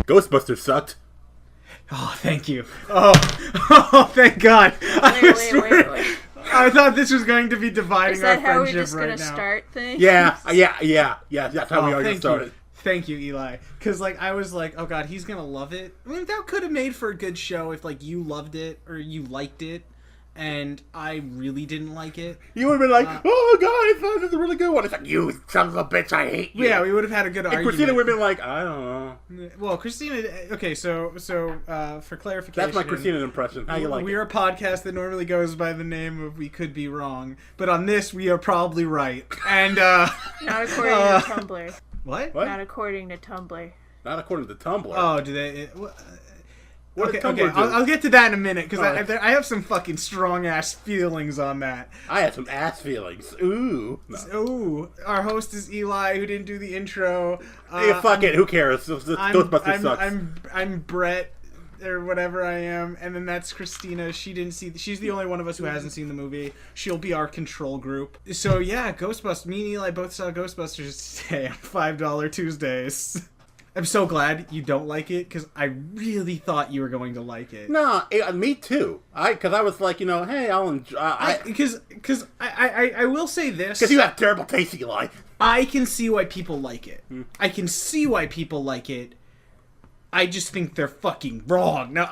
Ghostbusters sucked. Oh, thank you. Oh, thank God. Wait. I thought this was going to be dividing our friendship right now. Is that how we're just going to start things? Yeah. That's how we already started. Thank you, Eli. Because, like, I was like, oh, God, he's going to love it. I mean, that could have made for a good show if, like, you loved it or you liked it. And I really didn't like it. You would have been like, oh, God, this is a really good one. It's like, you son of a bitch, I hate you. Yeah, we would have had a good argument. Christina would have been like, I don't know. Well, Christina, okay, so for clarification. That's my Christina impression. How you like We're a podcast that normally goes by the name of We Could Be Wrong. But on this, we are probably right. And, not according to Tumblr. What? Not according to Tumblr. Not according to Tumblr. Oh, do they... Okay, I'll get to that in a minute, because I have some fucking strong-ass feelings on that. I have some ass feelings. Ooh. No. Ooh. Our host is Eli, who didn't do the intro. Hey, fuck it, who cares? Ghostbusters sucks. I'm Bret, or whatever I am, and then that's Christina. She's the only one of us who hasn't seen the movie. She'll be our control group. So yeah, Ghostbusters. Me and Eli both saw Ghostbusters today on $5 Tuesdays. I'm so glad you don't like it, because I really thought you were going to like it. No, me too. Because I was like, hey, I'll enjoy... Because I will say this... Because you have terrible taste, Eli. I can see why people like it. I can see why people like it. I just think they're fucking wrong. No,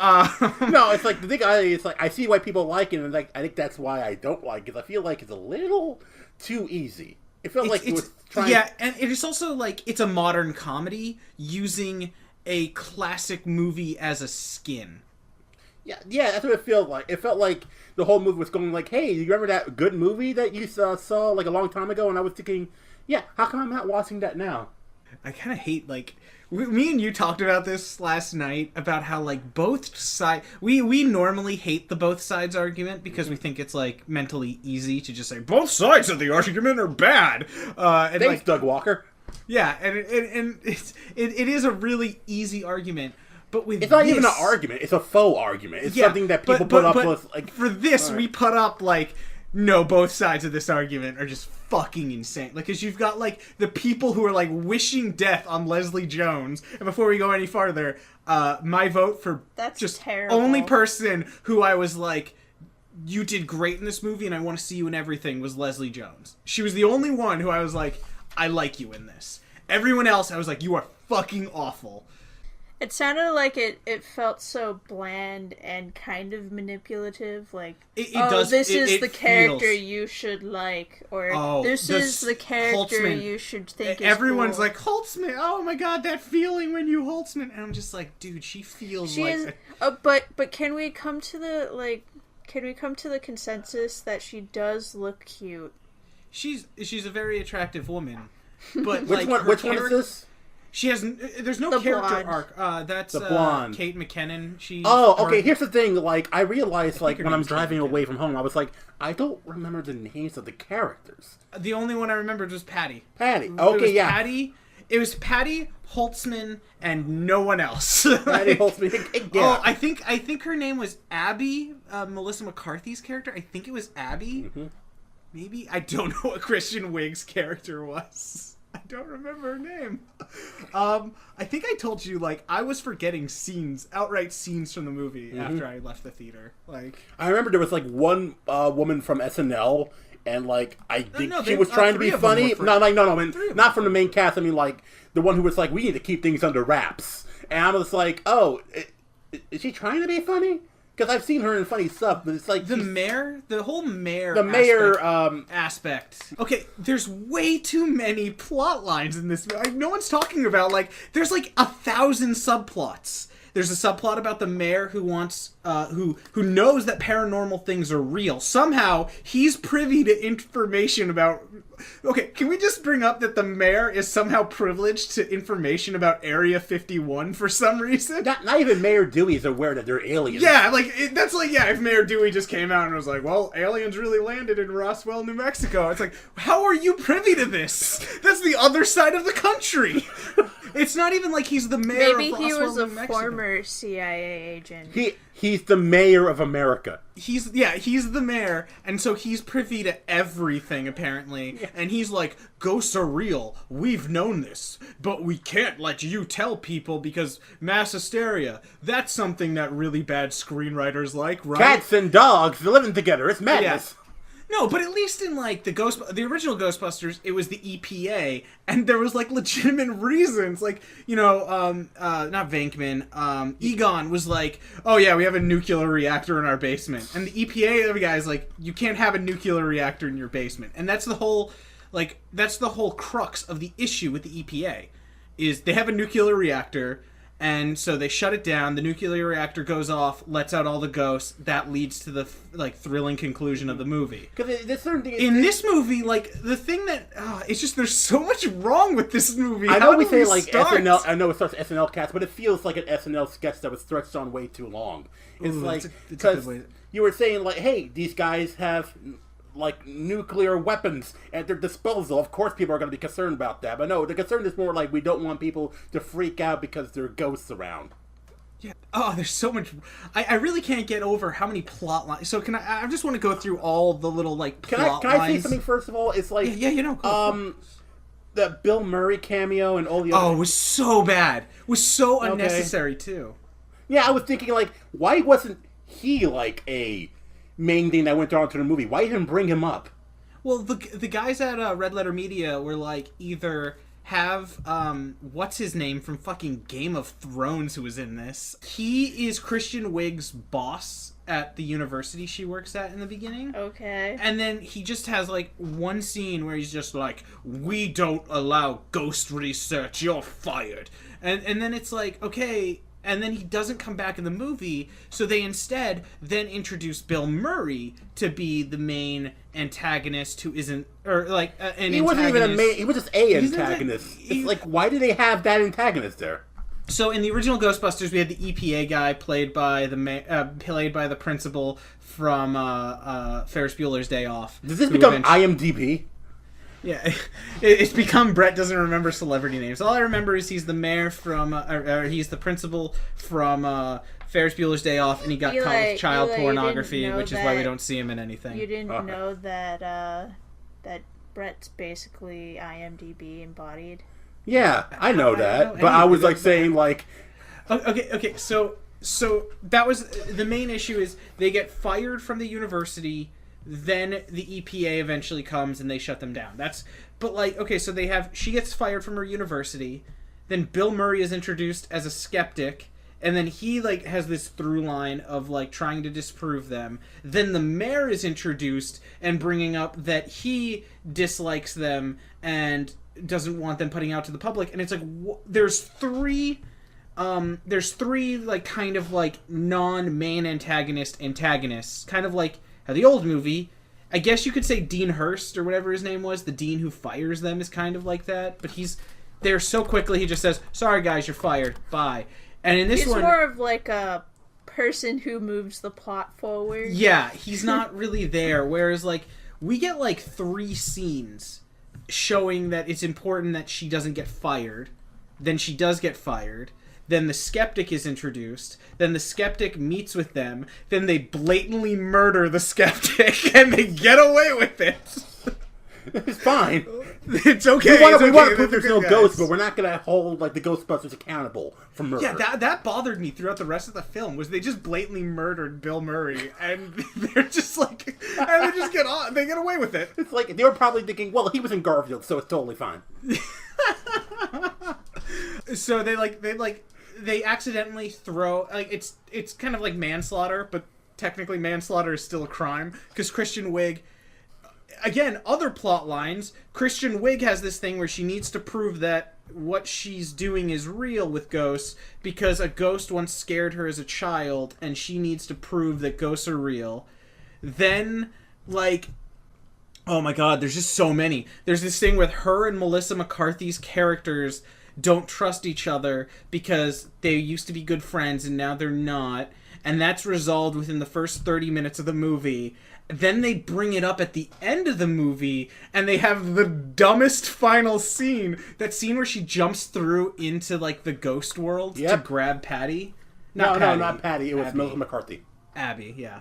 it's like, the thing it's like, I see why people like it, and like, I think that's why I don't like it. I feel like it's a little too easy. It felt like it was trying... Yeah, and it is also like, it's a modern comedy using a classic movie as a skin. Yeah, that's what it felt like. It felt like the whole movie was going like, hey, you remember that good movie that you saw like a long time ago? And I was thinking, yeah, how come I'm not watching that now? I kind of hate, like... Me and you talked about this last night, about how, like, both sides... We normally hate the both sides argument, because we think it's, like, mentally easy to just say, both sides of the argument are bad! And thanks, Doug Walker. Yeah, and it is a really easy argument, but with it's not even an argument, it's a faux argument. It's something that people put up with, like... For this, we put up, like... No, both sides of this argument are just fucking insane. Like, because you've got, like, the people who are, like, wishing death on Leslie Jones. And before we go any farther, my vote for terrible. Only person who I was like, you did great in this movie and I want to see you in everything, was Leslie Jones. She was the only one who I was like, I like you in this. Everyone else, I was like, you are fucking awful. It sounded like it felt so bland and kind of manipulative, like, this is the character you should like, or this is the character Holtzman, you should think is everyone's cool. Like, Holtzman, oh my god, that feeling when you Holtzman, and I'm just like, dude, she feels but can we come to the consensus that she does look cute? She's a very attractive woman, but which one is this? She has... There's no character arc. That's the blonde. Kate McKinnon. Okay, here's the thing. Like, I realized, like, when I'm driving away from home, I was like, I don't remember the names of the characters. The only one I remembered was Patty. Okay, yeah. It was Patty, Holtzman, and no one else. Patty, Holtzman, yeah. Oh, I think her name was Abby, Melissa McCarthy's character. I think it was Abby. Mm-hmm. Maybe? I don't know what Kristen Wiig's character was. I don't remember her name. I think I told you, like, I was forgetting outright scenes from the movie after I left the theater. Like, I remember there was, like, one woman from SNL, and, like, I think she was trying to be funny. No, not from the main cast. I mean, like, the one who was like, we need to keep things under wraps. And I was like, oh, is she trying to be funny? Because I've seen her in funny stuff, but it's like... The whole mayor aspect. Okay, there's way too many plot lines in this. No one's talking about, like, there's like 1,000 subplots. There's a subplot about the mayor who wants, who knows that paranormal things are real. Somehow, he's privy to information about Okay, can we just bring up that the mayor is somehow privileged to information about Area 51 for some reason? Not even Mayor Dewey is aware that they're aliens. Yeah, if Mayor Dewey just came out and was like, well, aliens really landed in Roswell, New Mexico. It's like, how are you privy to this? That's the other side of the country. It's not even like he's the mayor of Roswell, New Mexico. Maybe he was a former CIA agent. He's the mayor of America. He's the mayor, and so he's privy to everything, apparently. Yeah. And he's like, ghosts are real. We've known this. But we can't let you tell people because mass hysteria. That's something that really bad screenwriters like, right? Cats and dogs living together. It's madness. Yeah. No, but at least in, like, the original Ghostbusters, it was the EPA, and there was, like, legitimate reasons. Like, not Venkman, Egon was like, oh yeah, we have a nuclear reactor in our basement. And the EPA guy is like, you can't have a nuclear reactor in your basement. And that's the whole crux of the issue with the EPA, is they have a nuclear reactor, and so they shut it down, the nuclear reactor goes off, lets out all the ghosts, that leads to the, thrilling conclusion of the movie. In this movie, the thing that, it's just, there's so much wrong with this movie. I know we say, SNL, I know it starts SNL cast, but it feels like an SNL sketch that was stretched on way too long. It's because you were saying, hey, these guys have nuclear weapons at their disposal. Of course people are going to be concerned about that. But no, the concern is more we don't want people to freak out because there are ghosts around. Yeah. Oh, there's so much. I really can't get over how many plot lines. So I just want to go through all the little, plot lines. Can I say something first of all? It's the Bill Murray cameo and all the other... Oh, it was so bad. It was so unnecessary, too. Yeah, I was thinking, why wasn't he, a main thing that went on to the movie? Why didn't bring him up? Well, the guys at Red Letter Media were either have what's his name from fucking Game of Thrones who was in this. He is Christian Wiig's boss at the university she works at in the beginning. Okay. And then he just has one scene where he's just we don't allow ghost research, you're fired. And then it's okay. And then he doesn't come back in the movie, so they instead then introduce Bill Murray to be the main antagonist who isn't, an he wasn't even a main, he was just a antagonist. It's why do they have that antagonist there? So in the original Ghostbusters, we had the EPA guy played by the principal from Ferris Bueller's Day Off. Does this become IMDb? Yeah, it's become Bret doesn't remember celebrity names. All I remember is he's the mayor from, or he's the principal from Ferris Bueller's Day Off, and he got caught with child pornography, which is why we don't see him in anything. You didn't know that that Bret's basically IMDb embodied? Yeah, I know that, but I was saying Okay, so that was, the main issue is they get fired from the university. Then the EPA eventually comes and they shut them down. So she gets fired from her university. Then Bill Murray is introduced as a skeptic, and then he has this through line of trying to disprove them. Then the mayor is introduced and bringing up that he dislikes them and doesn't want them putting out to the public. And it's there's three kind of non-main antagonists, kind of how the old movie, I guess you could say Dean Hurst or whatever his name was, the dean who fires them is kind of like that, but he's there so quickly he just says, sorry guys, you're fired, bye. And in this one... He's more of a person who moves the plot forward. Yeah, he's not really there, whereas we get 3 scenes showing that it's important that she doesn't get fired, then she does get fired, then the skeptic is introduced, then the skeptic meets with them, then they blatantly murder the skeptic, and they get away with it. It's fine. It's okay. We want to prove there's no ghosts, but we're not going to hold the Ghostbusters accountable for murder. Yeah, that bothered me throughout the rest of the film, was they just blatantly murdered Bill Murray, and they're just and they just get on. They get away with it. It's they were probably thinking, well, he was in Garfield, so it's totally fine. So they accidentally throw it's kind of like manslaughter, but technically manslaughter is still a crime because Christian Wiig, again, other plot lines, Christian Wiig has this thing where she needs to prove that what she's doing is real with ghosts because a ghost once scared her as a child and she needs to prove that ghosts are real. Then Oh my god, there's just so many. There's this thing with her and Melissa McCarthy's characters don't trust each other because they used to be good friends and now they're not. And that's resolved within the first 30 minutes of the movie. Then they bring it up at the end of the movie, and they have the dumbest final scene. That scene where she jumps through into, like, the ghost world to grab Patty. No, not Patty. It was Melissa McCarthy. Abby, yeah.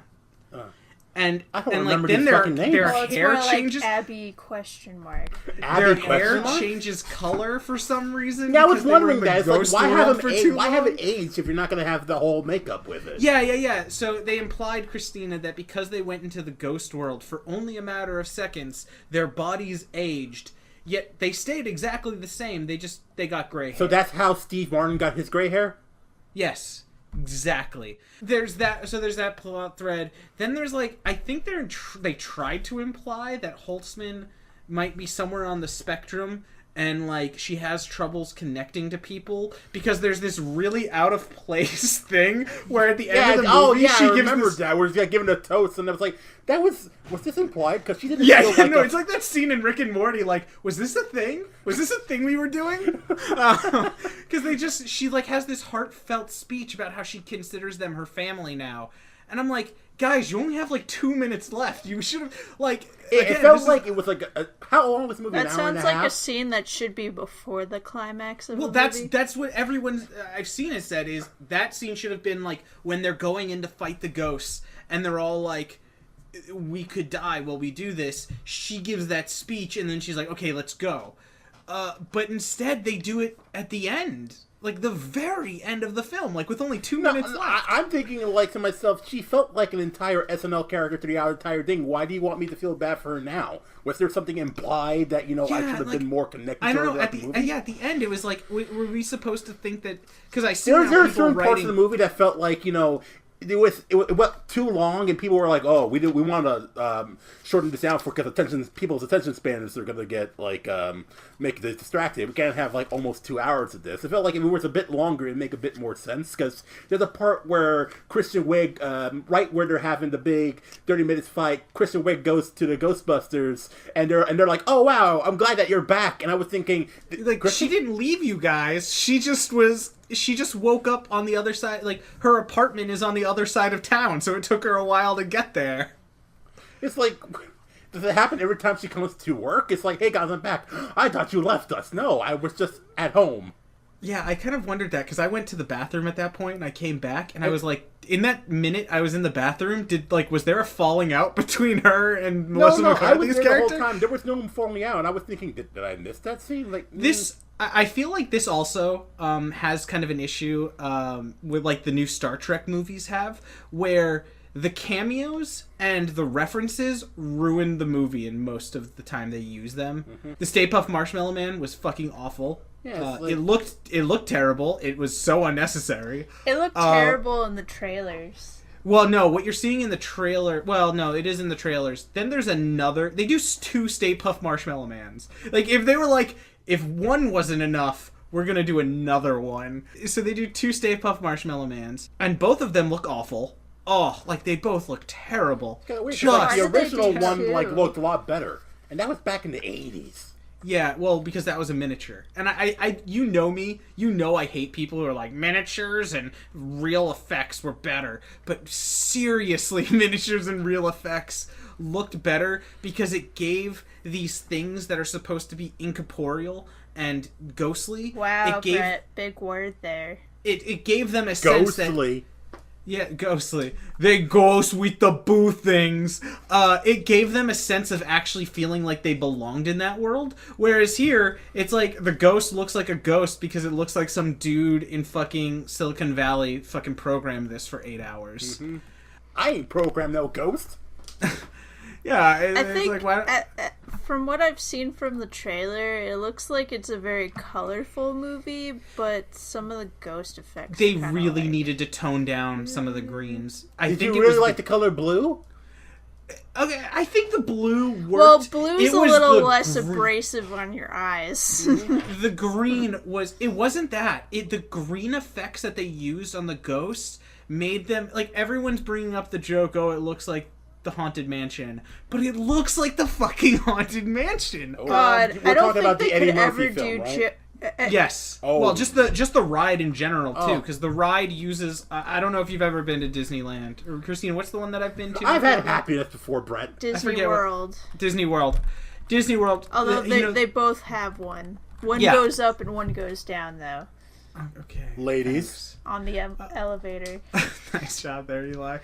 I don't like remember then their hair more changes. Like Abby question mark. Their hair changes color for some reason. Yeah, I was wondering that. It's like, why have it aged if you're not going to have the whole makeup with it? Yeah. So they implied, Christina, that because they went into the ghost world for only a matter of seconds, their bodies aged. Yet they stayed exactly the same. They got gray hair. So that's how Steve Martin got his gray hair? Yes. Exactly. There's that plot thread. Then there's like, I think they tried to imply that Holtzman might be somewhere on the spectrum and like she has troubles connecting to people because there's this really out of place thing where at the end of the movie she gives that where she's given a toast and I was like, was this implied? Because she didn't. It's like that scene in Rick and Morty. Like, was this a thing? Was this a thing we were doing? Because she like has this heartfelt speech about how she considers them her family now, and I'm like, guys, you only have like 2 minutes left. You should have like. It felt like it was like how long was the movie? That sounds like a scene that should be before the climax of the movie. That's what everyone I've seen has said is that scene should have been like when they're going in to fight the ghosts and they're all like, we could die while we do this. She gives that speech and then she's like, okay, let's go. But instead they do it at the end. Like the very end of the film, like with only 2 minutes left. I'm thinking like to myself, she felt like an entire SNL character through the entire thing. Why do you want me to feel bad for her now? Was there something implied that, I should have been more connected to her? I don't know. At the end, it was like, were we supposed to think that? Because I see there were certain parts of the movie that felt like, it went too long, and people were like, "Oh, we want to shorten this down because people's attention spans are going to get like make this distracted. We can't have like almost 2 hours of this." It felt like if it was a bit longer, it'd make a bit more sense. Because there's a part where Kristen Wiig, right where they're having the big 30 minutes fight, Kristen Wiig goes to the Ghostbusters, and they're like, "Oh wow, I'm glad that you're back." And I was thinking, like, she didn't leave you guys. She just woke up on the other side. Like, her apartment is on the other side of town, so it took her a while to get there. It's like, does it happen every time she comes to work? It's like, hey guys, I'm back. I thought you left us. No, I was just at home. Yeah, I kind of wondered that, because I went to the bathroom at that point, and I came back, and I was like, in that minute I was in the bathroom, was there a falling out between her and Melissa McCarthy's character? I was there the whole time. There was no falling out, and I was thinking, did I miss that scene? Like this... I feel like this also has kind of an issue with like the new Star Trek movies have, where the cameos and the references ruin the movie, and most of the time they use them. Mm-hmm. The Stay Puft Marshmallow Man was fucking awful. Yeah, it looked terrible. It was so unnecessary. It looked terrible in the trailers. Well, no, what you're seeing in the trailer... Well, no, it is in the trailers. Then there's another... They do 2 Stay Puft Marshmallow Mans. Like, if they were like... If one wasn't enough, we're going to do another one. So they do 2 Stay Puft Marshmallow Mans, and both of them look awful. Oh, like they both look terrible. The original one looked a lot better, and that was back in the 80s. Yeah, well, because that was a miniature. And I you know me, I hate people who are like, miniatures and real effects were better. But seriously, miniatures and real effects looked better because it gave these things that are supposed to be incorporeal and ghostly. Wow, Bret, big word there. It gave them a sense that... Ghostly. Yeah, ghostly. They ghost with the boo things. It gave them a sense of actually feeling like they belonged in that world. Whereas here, it's like the ghost looks like a ghost because it looks like some dude in fucking Silicon Valley fucking programmed this for 8 hours. Mm-hmm. I ain't programmed no ghost. Yeah, I think from what I've seen from the trailer, it looks like it's a very colorful movie, but some of the ghost effects... They really needed to tone down some of the greens. Did you really like the color blue? Okay, I think the blue worked. Well, blue's a little less abrasive on your eyes. The green was... It wasn't that. The green effects that they used on the ghosts made them... Like, everyone's bringing up the joke, oh, it looks like the Haunted Mansion, but it looks like the fucking Haunted Mansion. God, I don't think they could ever do... Yes. Oh. Well, just the ride in general too, because the ride uses. I don't know if you've ever been to Disneyland, or Christina. What's the one that I've been to? I've had happiness before, Bret. Disney World. Disney World. Although they both have one. One goes up and one goes down, though. Okay. Ladies. On the elevator. Nice job there, Eli.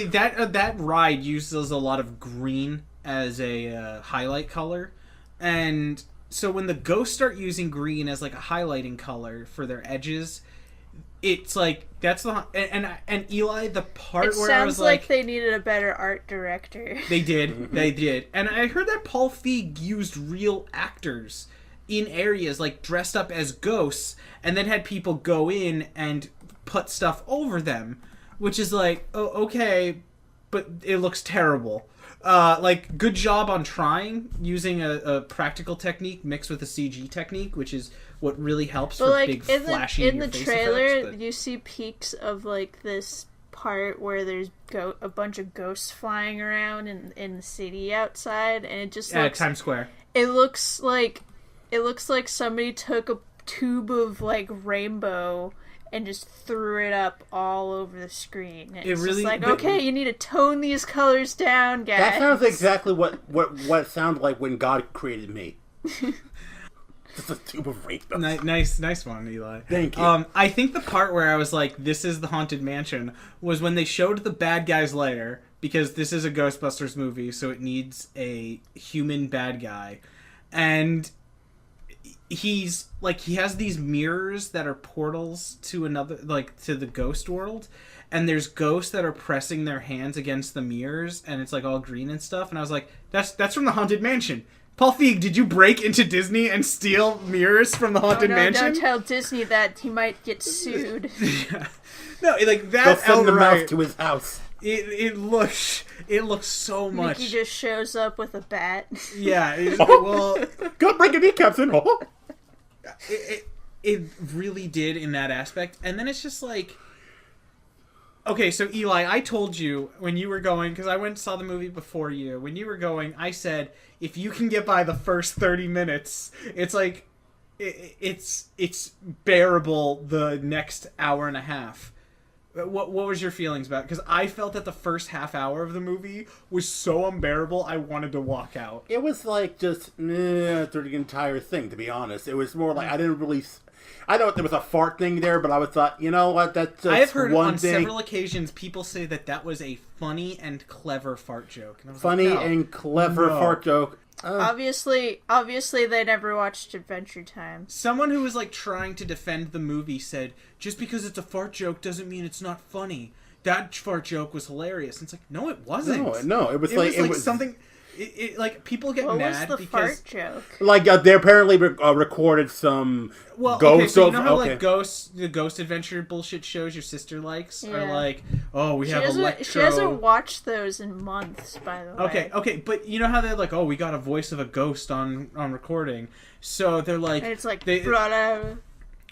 That ride uses a lot of green as a highlight color, and. So when the ghosts start using green as like a highlighting color for their edges, it's like that's the and Eli, the part where I was like, they needed a better art director. They did, and I heard that Paul Feig used real actors in areas like dressed up as ghosts, and then had people go in and put stuff over them, which is like, oh, okay, but it looks terrible. Like, good job on trying using a practical technique mixed with a CG technique, which is what really helps for like, big flashy in the trailer. Effects, you see peaks of like this part where there's a bunch of ghosts flying around in the city outside, and it just looks Times Square. It looks like somebody took a tube of like rainbow and just threw it up all over the screen. It's really, just like, okay, you need to tone these colors down, guys. That sounds exactly what it sounded like when God created me. Just a tube of rainbow. Nice one, Eli. Thank you. I think the part where I was like, this is the Haunted Mansion, was when they showed the bad guy's lair, because this is a Ghostbusters movie, so it needs a human bad guy. And... he has these mirrors that are portals to another, like, to the ghost world, and there's ghosts that are pressing their hands against the mirrors, and it's like all green and stuff, and I was like, that's from the Haunted Mansion. Paul Feig, did you break into Disney and steal mirrors from the Haunted Mansion? Don't tell Disney that, he might get sued. Yeah. No, like that. They'll send him out to his house. It looks so much. Mickey just shows up with a bat. Yeah. Well, go break your kneecaps in. It really did in that aspect, and then it's just like, okay, so Eli, I told you when you were going, because I went and saw the movie before you. When you were going, I said if you can get by the first 30 minutes, it's like it's bearable the next hour and a half. What was your feelings about it? Because I felt that the first half hour of the movie was so unbearable, I wanted to walk out. It was like just through the entire thing, to be honest. It was more like I didn't really... I know there was a fart thing there, but I was thought, you know what, that's just I have heard one on thing. Several occasions people say that was a funny and clever fart joke. And I was funny like, no, and clever fart joke. Obviously they never watched Adventure Time. Someone who was like trying to defend the movie said, just because it's a fart joke doesn't mean it's not funny. That fart joke was hilarious. And it's like, no, it wasn't. No, it was something... It like people get mad because... What was because the fart joke? Like they apparently recorded some ghost. Okay, so you know how like the ghost adventure bullshit shows your sister likes are like, oh, we have electro. She hasn't watched those in months, by the way. Okay, but you know how they're like, oh, we got a voice of a ghost on recording, so they're like, and it's like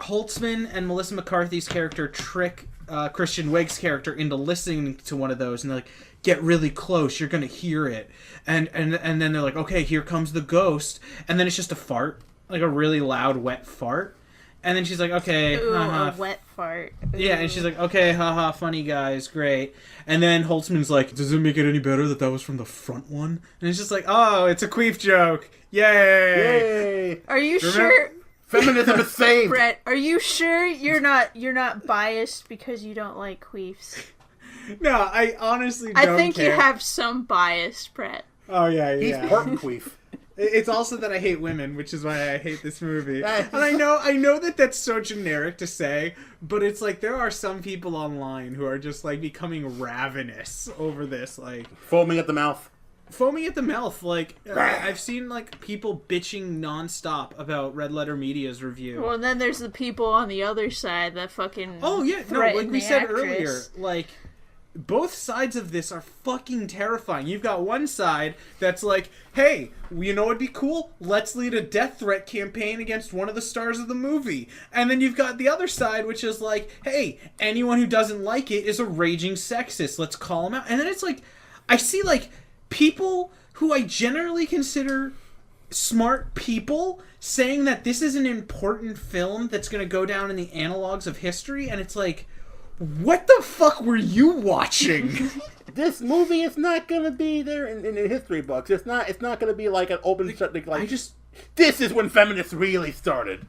Holtzman and Melissa McCarthy's character trick Christian Wiig's character into listening to one of those, and they're like, get really close, you're gonna hear it, and then they're like, okay, here comes the ghost, and then it's just a fart, like a really loud wet fart, and then she's like, okay, a wet fart. Ooh. Yeah, and she's like, okay, haha, funny guys, great, and then Holtzman's like, does it make it any better that was from the front one? And it's just like, oh, it's a queef joke, yay! Are you sure? Feminism is saved. Bret, are you sure you're not biased because you don't like queefs? No, I honestly don't I think care. You have some bias, Bret. Oh, yeah. He's part queef. It's also that I hate women, which is why I hate this movie. And I know that that's so generic to say, but it's like there are some people online who are just like becoming ravenous over this, like foaming at the mouth. Like I've seen like people bitching nonstop about Red Letter Media's review. Well, and then there's the people on the other side that fucking like we said actress. earlier, like both sides of this are fucking terrifying. You've got one side that's like, hey, you know what'd be cool? Let's lead a death threat campaign against one of the stars of the movie. And then you've got the other side, which is like, hey, anyone who doesn't like it is a raging sexist. Let's call him out. And then it's like, I see, like, people who I generally consider smart people saying that this is an important film that's going to go down in the analogs of history, and it's like, what the fuck were you watching? This movie is not going to be there in the history books. It's not going to be like an open shut. Like, this is when feminists really started.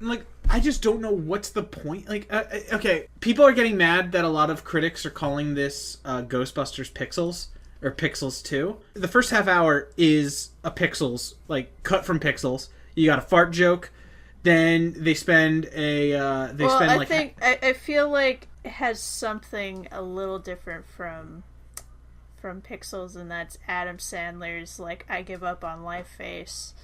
Like, I just don't know what's the point. Like, okay, people are getting mad that a lot of critics are calling this Ghostbusters Pixels, or Pixels 2. The first half hour is a Pixels, like, cut from Pixels. You got a fart joke, then they spend I feel like it has something a little different from Pixels, and that's Adam Sandler's, like, I give up on life face.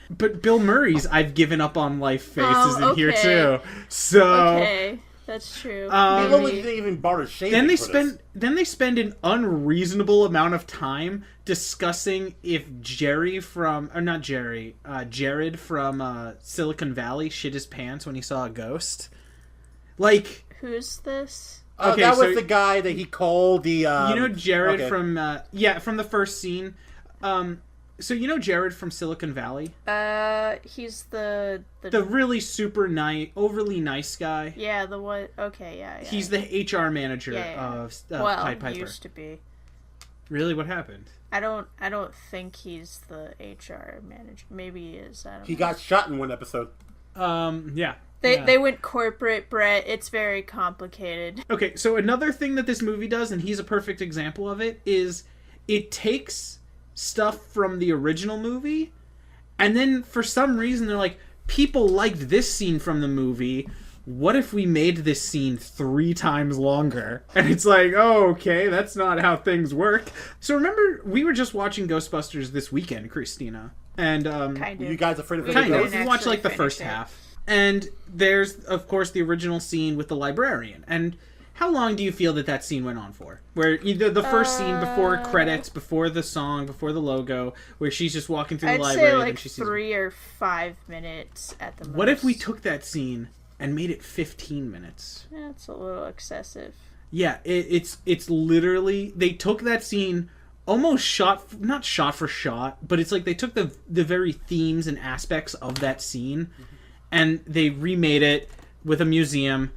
But Bill Murray's "I've given up on life" face is in here too. So okay, that's true. They didn't even bother shaving. Then they spend an unreasonable amount of time discussing if Jared from Silicon Valley shit his pants when he saw a ghost. Like, who's this? Okay, that was the guy that he called the. Jared from the first scene. So you know Jared from Silicon Valley? He's the really super nice, overly nice guy. Yeah, the what? Okay, yeah. He's the HR manager of Pied Piper. Used to be. Really, what happened? I don't think he's the HR manager. Maybe he is. I don't know. Got shot in one episode. Yeah. They went corporate, Bret. It's very complicated. Okay, so another thing that this movie does, and he's a perfect example of it, is it takes stuff from the original movie, and then for some reason they're like, people liked this scene from the movie, what if we made this scene 3 times longer? And it's like, oh, okay, that's not how things work. So remember, we were just watching Ghostbusters this weekend, Christina, and kind of. You guys afraid of kind of. We watched like the first half, and there's of course the original scene with the librarian. And how long do you feel that scene went on for? Where either the first scene before credits, before the song, before the logo, where she's just walking through the library. I'd say like and she sees 3 or 5 minutes at the most. What if we took that scene and made it 15 minutes? That's a little excessive. Yeah, it's literally, they took that scene almost not shot for shot, but it's like they took the very themes and aspects of that scene, and they remade it with a museum.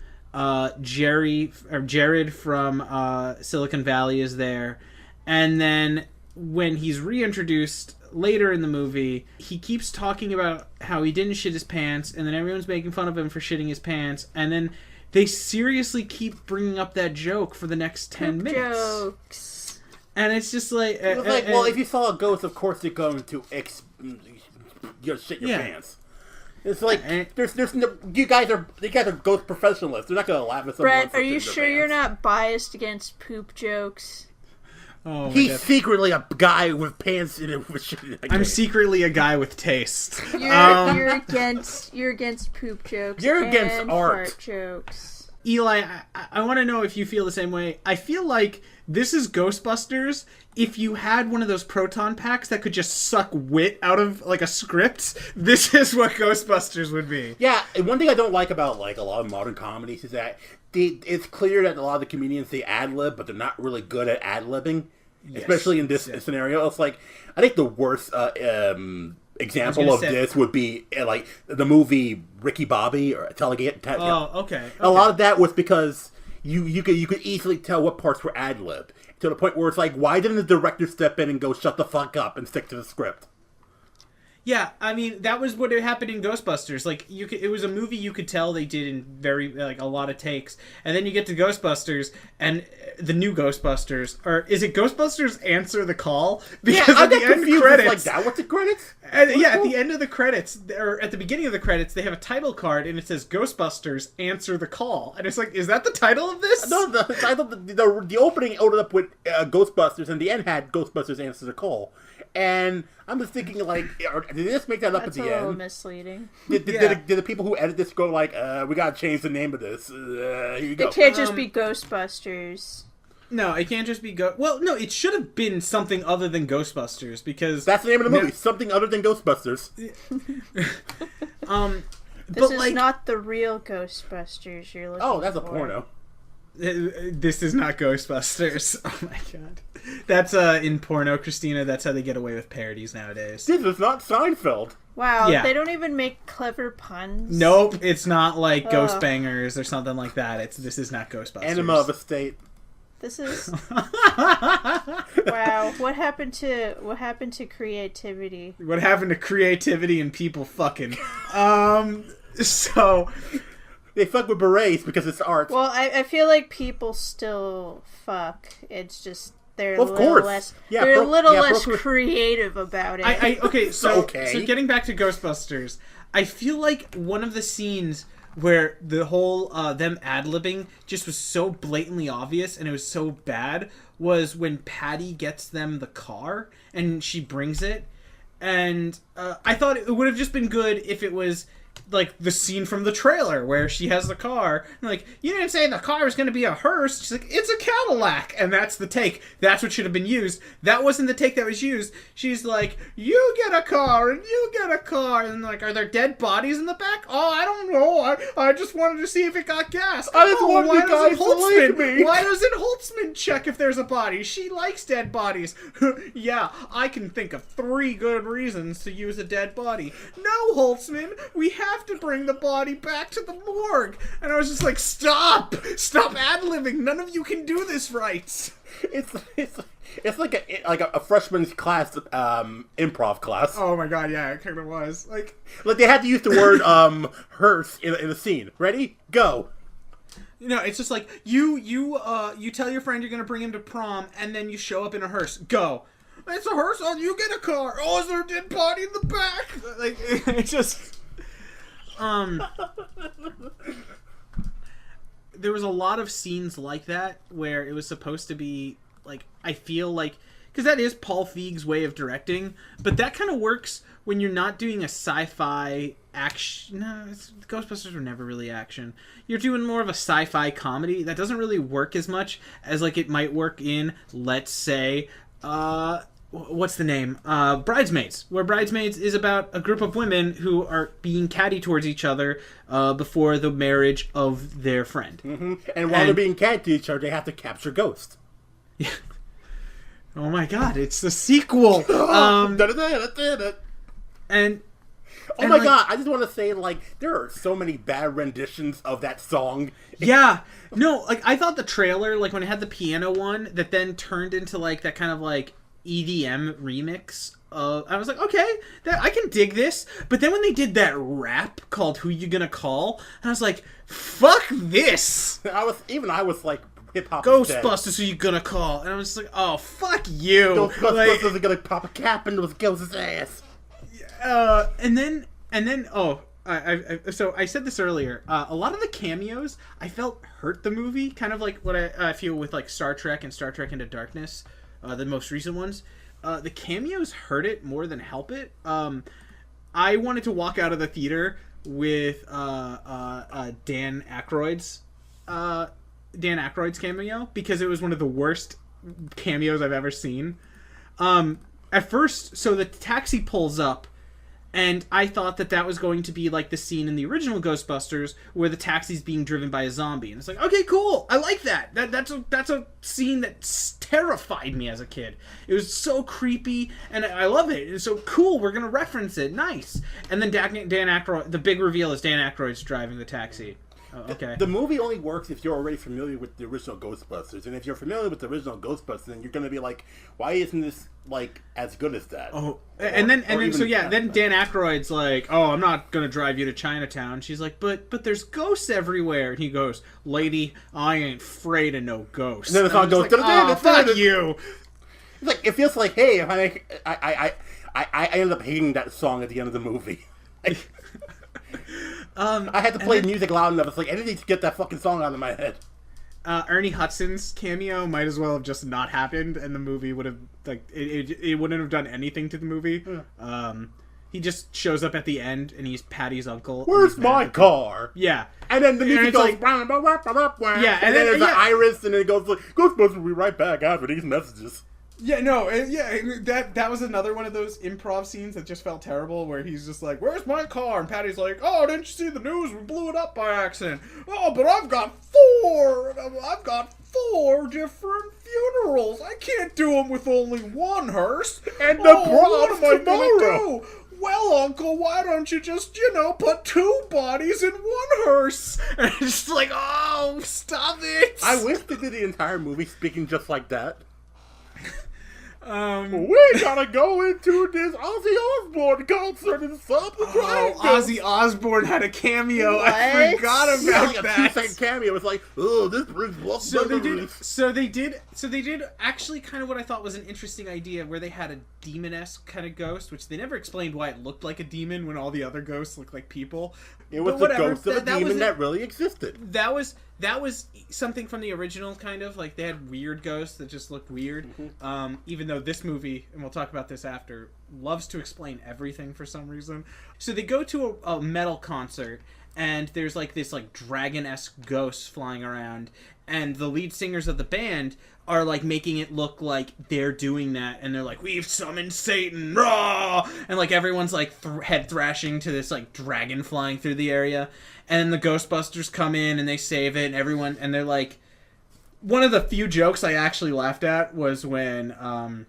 Jared from Silicon Valley is there, and then when he's reintroduced later in the movie, he keeps talking about how he didn't shit his pants, and then everyone's making fun of him for shitting his pants, and then they seriously keep bringing up that joke for the next 10 minutes. Jokes. And it's just like... well, if you saw a ghost, of course you're going to shit your pants. It's like there's no, you guys are ghost professionalists. They're not gonna laugh at someone. Bret, are you sure you're not biased against poop jokes? Oh, he's secretly a guy with pants in it. I'm secretly a guy with taste. You're against poop jokes. You're against art. Fart jokes. Eli, I want to know if you feel the same way. I feel like this is Ghostbusters if you had one of those proton packs that could just suck wit out of, like, a script. This is what Ghostbusters would be. Yeah, and one thing I don't like about, like, a lot of modern comedies is that it's clear that a lot of the comedians, they ad-lib, but they're not really good at ad-libbing. Yes. Especially in this scenario. It's like, I think the worst example of this would be, like, the movie Ricky Bobby, or okay. A lot of that was because you could easily tell what parts were ad-libbed, to the point where it's like, why didn't the director step in and go, shut the fuck up and stick to the script? Yeah, I mean, that was what happened in Ghostbusters. Like, it was a movie you could tell they did in very, like, a lot of takes. And then you get to Ghostbusters, and the new Ghostbusters, or is it Ghostbusters Answer the Call? Because at the end credits, like that. What's the credits? At the end of the credits, or at the beginning of the credits, they have a title card, and it says Ghostbusters Answer the Call. And it's like, is that the title of this? No, the title, the opening ended up with Ghostbusters, and the end had Ghostbusters Answer the Call. And I'm just thinking, like, did they just make that up at the end? That's a little misleading. Did the people who edit this go, like, we gotta change the name of this? Here you go. It can't just be Ghostbusters. No, it can't just be Well, no, it should have been something other than Ghostbusters, because... That's the name of the movie, something other than Ghostbusters. This is not the real Ghostbusters you're looking for. Oh, that's a porno. This is not Ghostbusters. Oh my god. That's in porno, Christina. That's how they get away with parodies nowadays. This is not Seinfeld. Wow, they don't even make clever puns. Nope, it's not like Ghost Bangers or something like that. This is not Ghostbusters. Enema of a State. This is wow. What happened to creativity? What happened to creativity and people fucking? So they fuck with berets because it's art. Well, I feel like people still fuck. It's just they're a little less. Yeah, they're a little less creative about it. Okay, so getting back to Ghostbusters, I feel like one of the scenes where the whole them ad-libbing just was so blatantly obvious and it was so bad was when Patty gets them the car and she brings it, and I thought it would have just been good if it was like the scene from the trailer where she has the car and like, you didn't say the car was going to be a hearse. She's like, it's a Cadillac, and that's the take. That's what should have been used. That wasn't the take that was used. She's like, you get a car and you get a car, and like, are there dead bodies in the back? Oh, I don't know. I just wanted to see if it got gas. I just wanted you guys to like me. Why doesn't Holtzman check if there's a body? She likes dead bodies. Yeah, I can think of 3 good reasons to use a dead body. No, Holtzman, we have to bring the body back to the morgue. And I was just like, stop ad-libbing. None of you can do this right. It's like a freshman's class, improv class. Oh my god, yeah, it kind of was. Like they had to use the word hearse in the scene. Ready? Go. You know, it's just like you tell your friend you're gonna bring him to prom, and then you show up in a hearse. Go. It's a hearse. Oh, you get a car. Oh, is there a dead body in the back? Like, it's just. There was a lot of scenes like that where it was supposed to be like, I feel like, because that is Paul Feig's way of directing, but that kind of works when you're not doing a sci-fi action. No, Ghostbusters were never really action. You're doing more of a sci-fi comedy that doesn't really work as much as like it might work in, let's say, what's the name? Bridesmaids, where Bridesmaids is about a group of women who are being catty towards each other before the marriage of their friend. Mm-hmm. And while they're being catty to each other, they have to capture ghosts. Yeah. Oh my god, it's the sequel! And oh my god, I just want to say, like, there are so many bad renditions of that song. Yeah. No, like, I thought the trailer, like, when it had the piano one, that then turned into, like, that kind of, like, EDM remix. I was like, okay, I can dig this. But then when they did that rap called Who You Gonna Call, I was like, fuck this! I was like, hip-hop Ghostbusters, Who You Gonna Call? And I was just like, oh, fuck you! Ghostbusters are gonna pop a cap into those ghosts' ass. And then, so I said this earlier. A lot of the cameos I felt hurt the movie, kind of like what I feel with like Star Trek and Star Trek Into Darkness, the most recent ones. The cameos hurt it more than help it. I wanted to walk out of the theater with Dan Aykroyd's cameo because it was one of the worst cameos I've ever seen. At first, so the taxi pulls up, and I thought that was going to be like the scene in the original Ghostbusters where the taxi's being driven by a zombie. And it's like, okay, cool. I like that. That's a scene that terrified me as a kid. It was so creepy, and I love it. It's so cool. We're going to reference it. Nice. And then Dan Aykroyd, the big reveal is Dan Aykroyd's driving the taxi. Oh, okay. The movie only works if you're already familiar with the original Ghostbusters, and if you're familiar with the original Ghostbusters, then you're going to be like, "Why isn't this like as good as that?" Oh, then Dan Aykroyd's like, "Oh, I'm not going to drive you to Chinatown." She's like, "But there's ghosts everywhere," and he goes, "Lady, I ain't afraid of no ghosts." And then the song goes, like, "Oh, fuck you!" It's like, it feels like, hey, if I ended up hating that song at the end of the movie. I had to play music loud enough. It's like, I need to get that fucking song out of my head. Ernie Hudson's cameo might as well have just not happened, and the movie would have, like, it wouldn't have done anything to the movie. Yeah. He just shows up at the end, and he's Patty's uncle. Where's my car? Yeah. And then the music goes, like, yeah, and then there's the iris, and then it goes like, Ghostbusters will be right back after these messages. Yeah, no, that was another one of those improv scenes that just felt terrible, where he's just like, "Where's my car?" And Patty's like, "Oh, didn't you see the news? We blew it up by accident. Oh, but I've got four different funerals. I can't do them with only one hearse. And the what am I gonna do? Well, Uncle, why don't you just, put 2 bodies in 1 hearse?" And it's just like, oh, stop it. I wish they did the entire movie speaking just like that. We gotta go into this Ozzy Osbourne concert and stop the crime. Ozzy Osbourne had a cameo. What? I forgot about that. A 2-second cameo. It was like, oh, this brings blood. So they did actually kind of what I thought was an interesting idea, where they had a demon-esque kind of ghost, which they never explained why it looked like a demon when all the other ghosts looked like people. It was the ghost of a demon that really existed. That was something from the original, kind of. Like, they had weird ghosts that just looked weird. Mm-hmm. Even though this movie, and we'll talk about this after, loves to explain everything for some reason. So they go to a metal concert, and there's like this like dragon-esque ghost flying around, and the lead singers of the band are like making it look like they're doing that, and they're like, "We've summoned Satan, rah!" And like everyone's like head thrashing to this like dragon flying through the area, and the Ghostbusters come in and they save it, and they're like, one of the few jokes I actually laughed at was when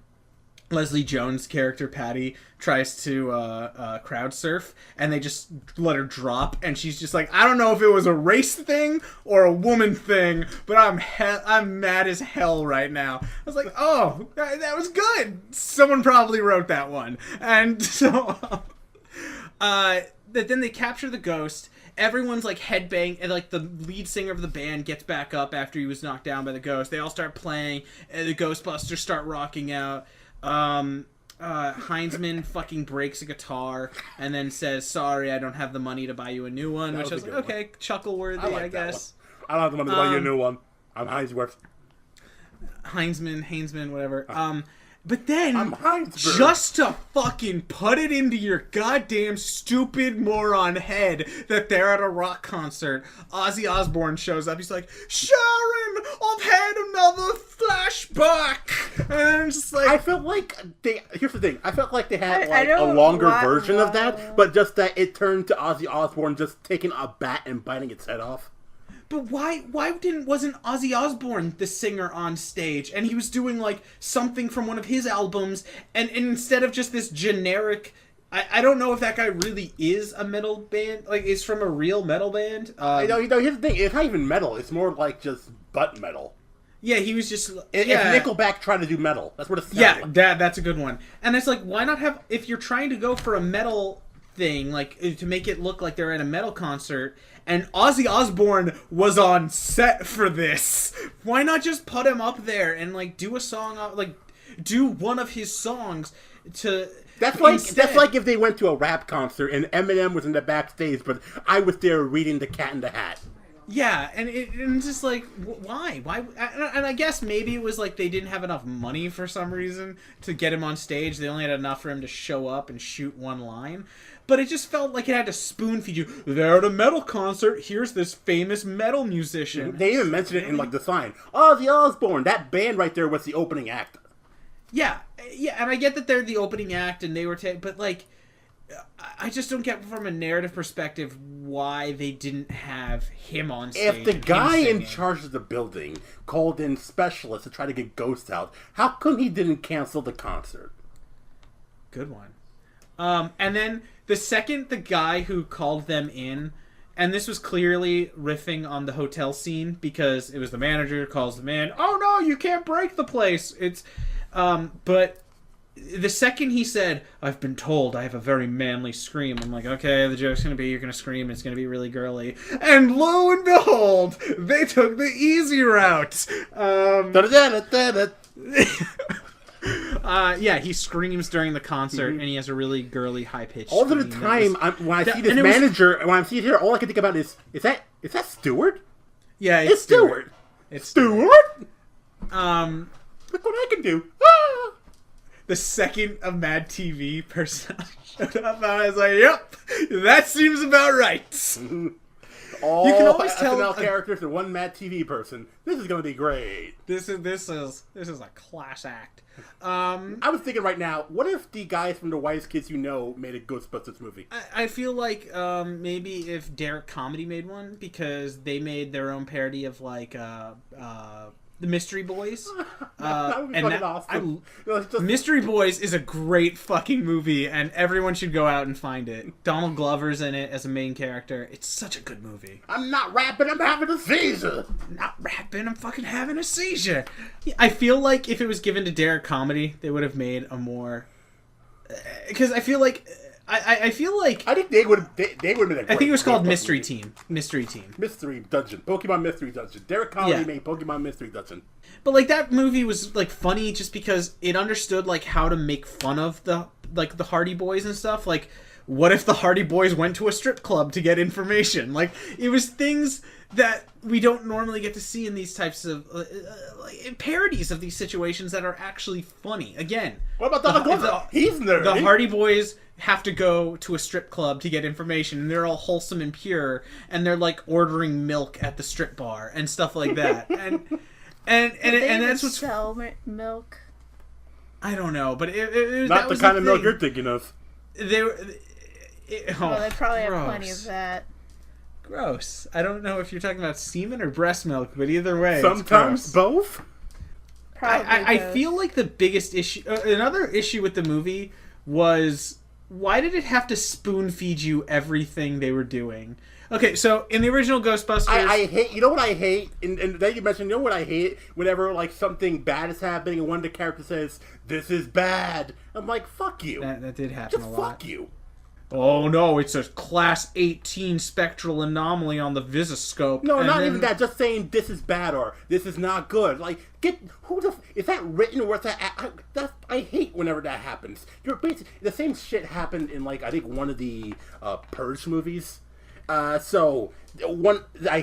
Leslie Jones' character Patty tries to crowd surf, and they just let her drop, and she's just like, "I don't know if it was a race thing or a woman thing, but I'm mad as hell right now." I was like, oh, that was good. Someone probably wrote that one. And so then they capture the ghost. Everyone's like headbang, and like the lead singer of the band gets back up after he was knocked down by the ghost. They all start playing, and the Ghostbusters start rocking out. Heinzman fucking breaks a guitar and then says, "Sorry, I don't have the money to buy you a new one," which I was like, okay, chuckle worthy, I guess. I don't have the money to buy you a new one. I'm Heinzworth. Heinzman, whatever. But then, just to fucking put it into your goddamn stupid moron head that they're at a rock concert, Ozzy Osbourne shows up. He's like, "Sharon, I've had another flashback." And I'm just like, I felt like here's the thing. I felt like they had like a longer version of that, but just that it turned to Ozzy Osbourne just taking a bat and biting its head off. But why wasn't Ozzy Osbourne the singer on stage, and he was doing like something from one of his albums, and instead of just this generic, I don't know if that guy really is a metal band, like is from a real metal band. Here's the thing, it's not even metal, it's more like just butt metal. Yeah, he was just... If Nickelback tried to do metal, that's what it sounded like. Yeah, that's a good one. And it's like, why not have... If you're trying to go for a metal thing, like, to make it look like they're at a metal concert, and Ozzy Osbourne was on set for this, why not just put him up there and, like, do a song... Like, do one of his songs to... That's like if they went to a rap concert and Eminem was in the backstage, but I was there reading The Cat in the Hat. Yeah, and it's just like, why? And I guess maybe it was like they didn't have enough money for some reason to get him on stage. They only had enough for him to show up and shoot one line. But it just felt like it had to spoon feed you. They're at a metal concert. Here's this famous metal musician. They even mentioned it in like the sign. Ozzy Osbourne. That band right there was the opening act. Yeah, and I get that they're the opening act and they were, but like, I just don't get from a narrative perspective why they didn't have him on stage. If the guy in charge of the building called in specialists to try to get ghosts out, how come he didn't cancel the concert? Good one. And then the second the guy who called them in, and this was clearly riffing on the hotel scene because it was the manager who calls them in. "Oh no, you can't break the place." But the second he said, "I've been told I have a very manly scream," I'm like, okay, the joke's going to be you're going to scream, it's going to be really girly. And lo and behold, they took the easy route. Yeah, he screams during the concert, and he has a really girly, high-pitched all of the time, when I see this manager, when I see it here, all I can think about is that Stewart? Yeah, it's Stewart. It's Stewart? Look what I can do. Ah! The second a Mad TV person showed up, I was like, yep, that seems about right. All you can always tell SNL characters and one Mad TV person. This is going to be great. This is a class act. I was thinking right now, what if the guys from The Whitest Kids You Know made a Ghostbusters movie? I feel like maybe if Derek Comedy made one, because they made their own parody of like the Mystery Boys. That would be fucking awesome. Mystery Boys is a great fucking movie, and everyone should go out and find it. Donald Glover's in it as a main character. It's such a good movie. I'm not rapping, I'm having a seizure. Not rapping, I'm fucking having a seizure. I feel like if it was given to Derek Comedy, they would have made a more... Because I feel like... I feel like... I think they would have been a great... I think it was called Mystery Team. Mystery Team. Mystery Dungeon. Pokemon Mystery Dungeon. Derek Comedy made Pokemon Mystery Dungeon. But, like, that movie was, like, funny just because it understood, like, how to make fun of the Hardy Boys and stuff. Like, what if the Hardy Boys went to a strip club to get information? Like, it was things that we don't normally get to see in these types of parodies of these situations that are actually funny. Again, what about Donald Glover? He's nerdy. The Hardy Boys have to go to a strip club to get information, and they're all wholesome and pure, and they're like ordering milk at the strip bar and stuff like that. and that's what's sell milk. I don't know, but it not the kind of milk you're thinking of. They probably have plenty of that. Gross. I don't know if you're talking about semen or breast milk, but either way, sometimes both. I feel like the biggest issue, another issue with the movie was, why did it have to spoon feed you everything they were doing? Okay, so in the original Ghostbusters... I hate... You know what I hate? And then you mentioned, you know what I hate? Whenever, like, something bad is happening and one of the characters says, "This is bad." I'm like, fuck you. That did happen a lot. Fuck you. Oh, no, it's a Class 18 spectral anomaly on the visoscope. No, not even that. Just saying, "This is bad," or "This is not good." Like, is that written, or is that... I hate whenever that happens. The same shit happened in, like, I think one of the Purge movies. I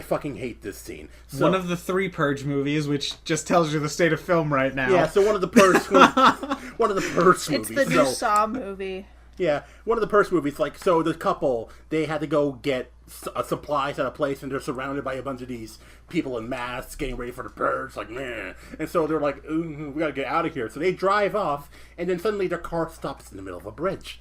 fucking hate this scene. So, one of the 3 Purge movies, which just tells you the state of film right now. Yeah, so one of the Purge movies. It's the new Saw movie. Yeah, one of the Purge movies. Like, so the couple, they had to go get supplies at a place, and they're surrounded by a bunch of these people in masks getting ready for the Purge. Like, meh. And so they're like, "We gotta get out of here." So they drive off, and then suddenly their car stops in the middle of a bridge.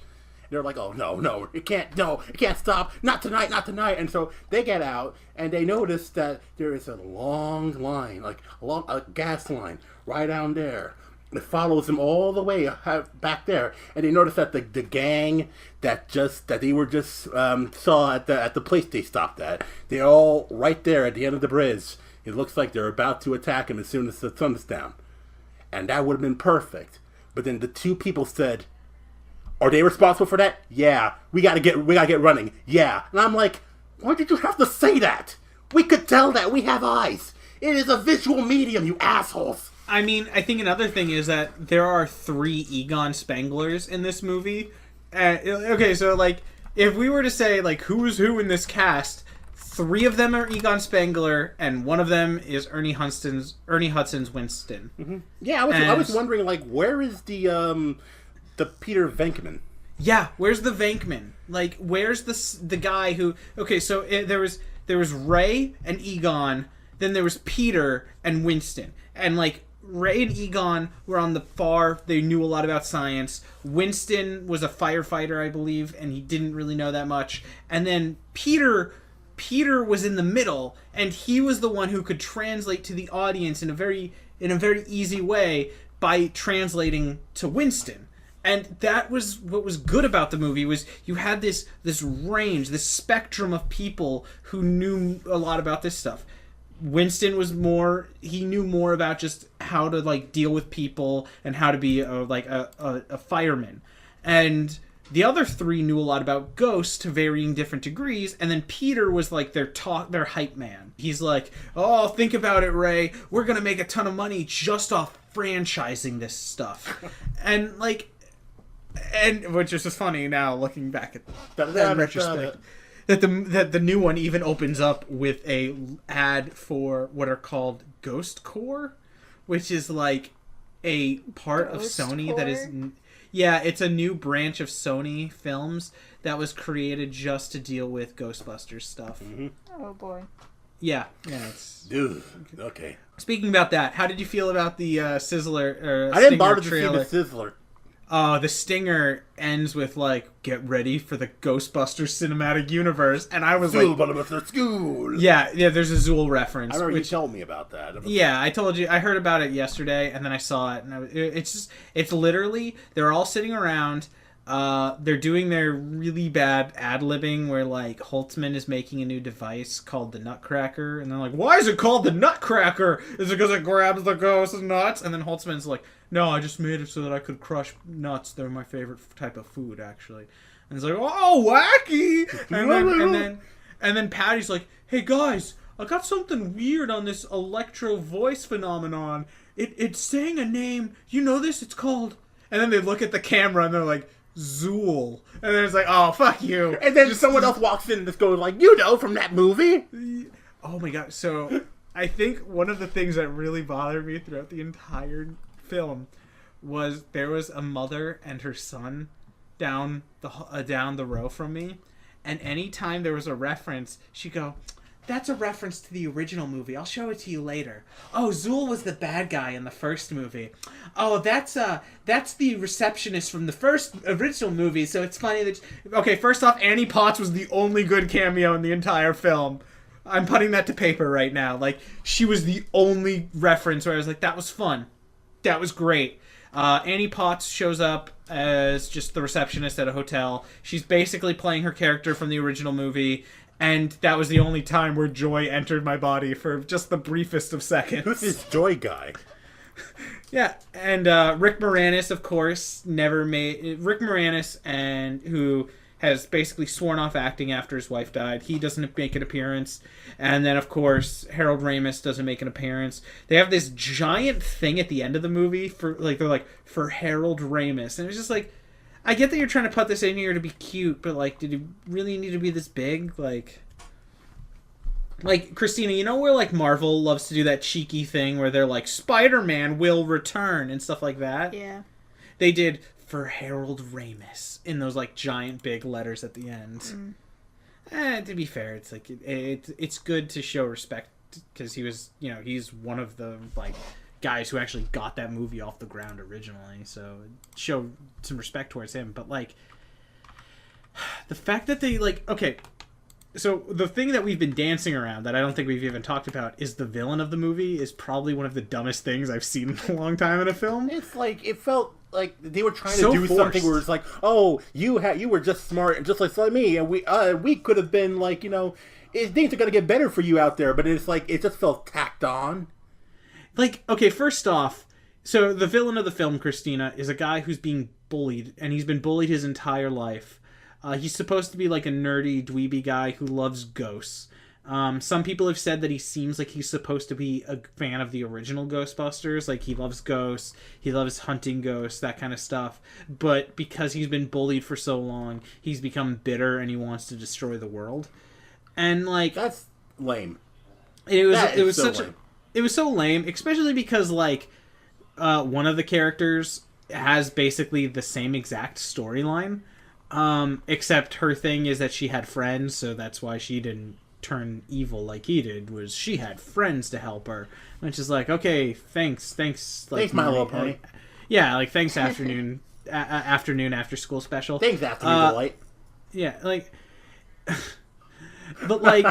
They're like, "Oh, no, it can't stop, not tonight. And so they get out, and they notice that there is a long line, like a gas line, right down there. It follows them all the way back there, and they notice that the gang that they were just saw at the place they stopped at, they're all right there at the end of the bridge. It looks like they're about to attack him as soon as the sun's down, and that would have been perfect. But then the 2 people said, "Are they responsible for that?" "Yeah, we gotta get running." "Yeah." And I'm like, why did you have to say that? We could tell that. We have eyes. It is a visual medium, you assholes. I mean, I think another thing is that there are 3 Egon Spanglers in this movie. Okay, so, like, if we were to say, like, who's who in this cast, 3 of them are Egon Spengler, and one of them is Ernie Hudson's Winston. Mm-hmm. Yeah, I was wondering, like, where is the Peter Venkman? Yeah, where's the Venkman? Like, where's the guy who... Okay, so there was Ray and Egon, then there was Peter and Winston. And, like, Ray and Egon were on the far... They knew a lot about science. Winston was a firefighter, I believe, and he didn't really know that much. And then Peter was in the middle, and he was the one who could translate to the audience in a very easy way by translating to Winston. And that was what was good about the movie, was you had this range, this spectrum of people who knew a lot about this stuff. Winston he knew more about just how to, like, deal with people and how to be a fireman. And the other 3 knew a lot about ghosts to varying different degrees, and then Peter was like their hype man. He's like, "Oh, think about it, Ray. We're gonna make a ton of money just off franchising this stuff." And which is just funny now looking back at that in retrospect. That the new one even opens up with a ad for what are called Ghost Core, which is like a part of Sony that is... Yeah, it's a new branch of Sony Films that was created just to deal with Ghostbusters stuff. Mm-hmm. Oh boy. Yeah, it's... Dude, okay. Speaking about that, how did you feel about the Sizzler I didn't bother to see the Sizzler. The stinger ends with, like, get ready for the Ghostbusters cinematic universe, and I was school. Yeah, there's a Zool reference. I remember you told me about that. Yeah, I told you, I heard about it yesterday, and then I saw it, and it's literally, they're all sitting around, they're doing their really bad ad-libbing where, like, Holtzman is making a new device called the Nutcracker, and they're like, why is it called the Nutcracker? Is it because it grabs the ghost's nuts? And then Holtzman's like, no, I just made it so that I could crush nuts. They're my favorite type of food, actually. And it's like, oh, wacky! And then Patty's like, hey, guys, I got something weird on this electro voice phenomenon. It's saying a name. You know this? It's called... And then they look at the camera and they're like, Zool. And then it's like, oh, fuck you. And then someone else walks in and just goes like, you know, from that movie. Oh my god. So I think one of the things that really bothered me throughout the entire film was there was a mother and her son down the row from me. And anytime there was a reference, she'd go, that's a reference to the original movie. I'll show it to you later. Oh, Zool was the bad guy in the first movie. Oh, that's the receptionist from the original movie, so it's funny that... Okay, first off, Annie Potts was the only good cameo in the entire film. I'm putting that to paper right now. Like, she was the only reference where I was like, that was fun. That was great. Annie Potts shows up as just the receptionist at a hotel. She's basically playing her character from the original movie, and that was the only time where joy entered my body for just the briefest of seconds. Who's this Joy guy? Yeah, and Rick Moranis, of course, Rick Moranis, and who has basically sworn off acting after his wife died. He doesn't make an appearance. And then, of course, Harold Ramis doesn't make an appearance. They have this giant thing at the end of the movie for Harold Ramis. And it's just like, I get that you're trying to put this in here to be cute, but, like, did it really need to be this big? Like, Christina, you know where, like, Marvel loves to do that cheeky thing where they're like, Spider-Man will return and stuff like that? Yeah. They did for Harold Ramis in those, like, giant big letters at the end. To be fair, it's like, it's good to show respect because he was, you know, he's one of the, like, guys who actually got that movie off the ground originally, so show some respect towards him. But, like, the fact that they, like, okay, so the thing that we've been dancing around that I don't think we've even talked about is the villain of the movie is probably one of the dumbest things I've seen in a long time in a film. It's like, it felt like they were trying to do something where it's like, oh, you were just smart and just like me, and we could have been like, you know, things are gonna get better for you out there, but it's like, it just felt tacked on. Like, okay, first off, so the villain of the film, Christina, is a guy who's being bullied, and he's been bullied his entire life. He's supposed to be like a nerdy, dweeby guy who loves ghosts. Some people have said that he seems like he's supposed to be a fan of the original Ghostbusters. Like, he loves ghosts, he loves hunting ghosts, that kind of stuff. But because he's been bullied for so long, he's become bitter and he wants to destroy the world. And, like... That's lame. It was so lame, especially because, like, one of the characters has basically the same exact storyline. Except her thing is that she had friends, so that's why she didn't turn evil like he did, was she had friends to help her. Which is like, okay, thanks. Like, thanks, My Little Pony. Yeah, like, thanks, afternoon after school special. Thanks, Afternoon Delight. Yeah, like... But, like...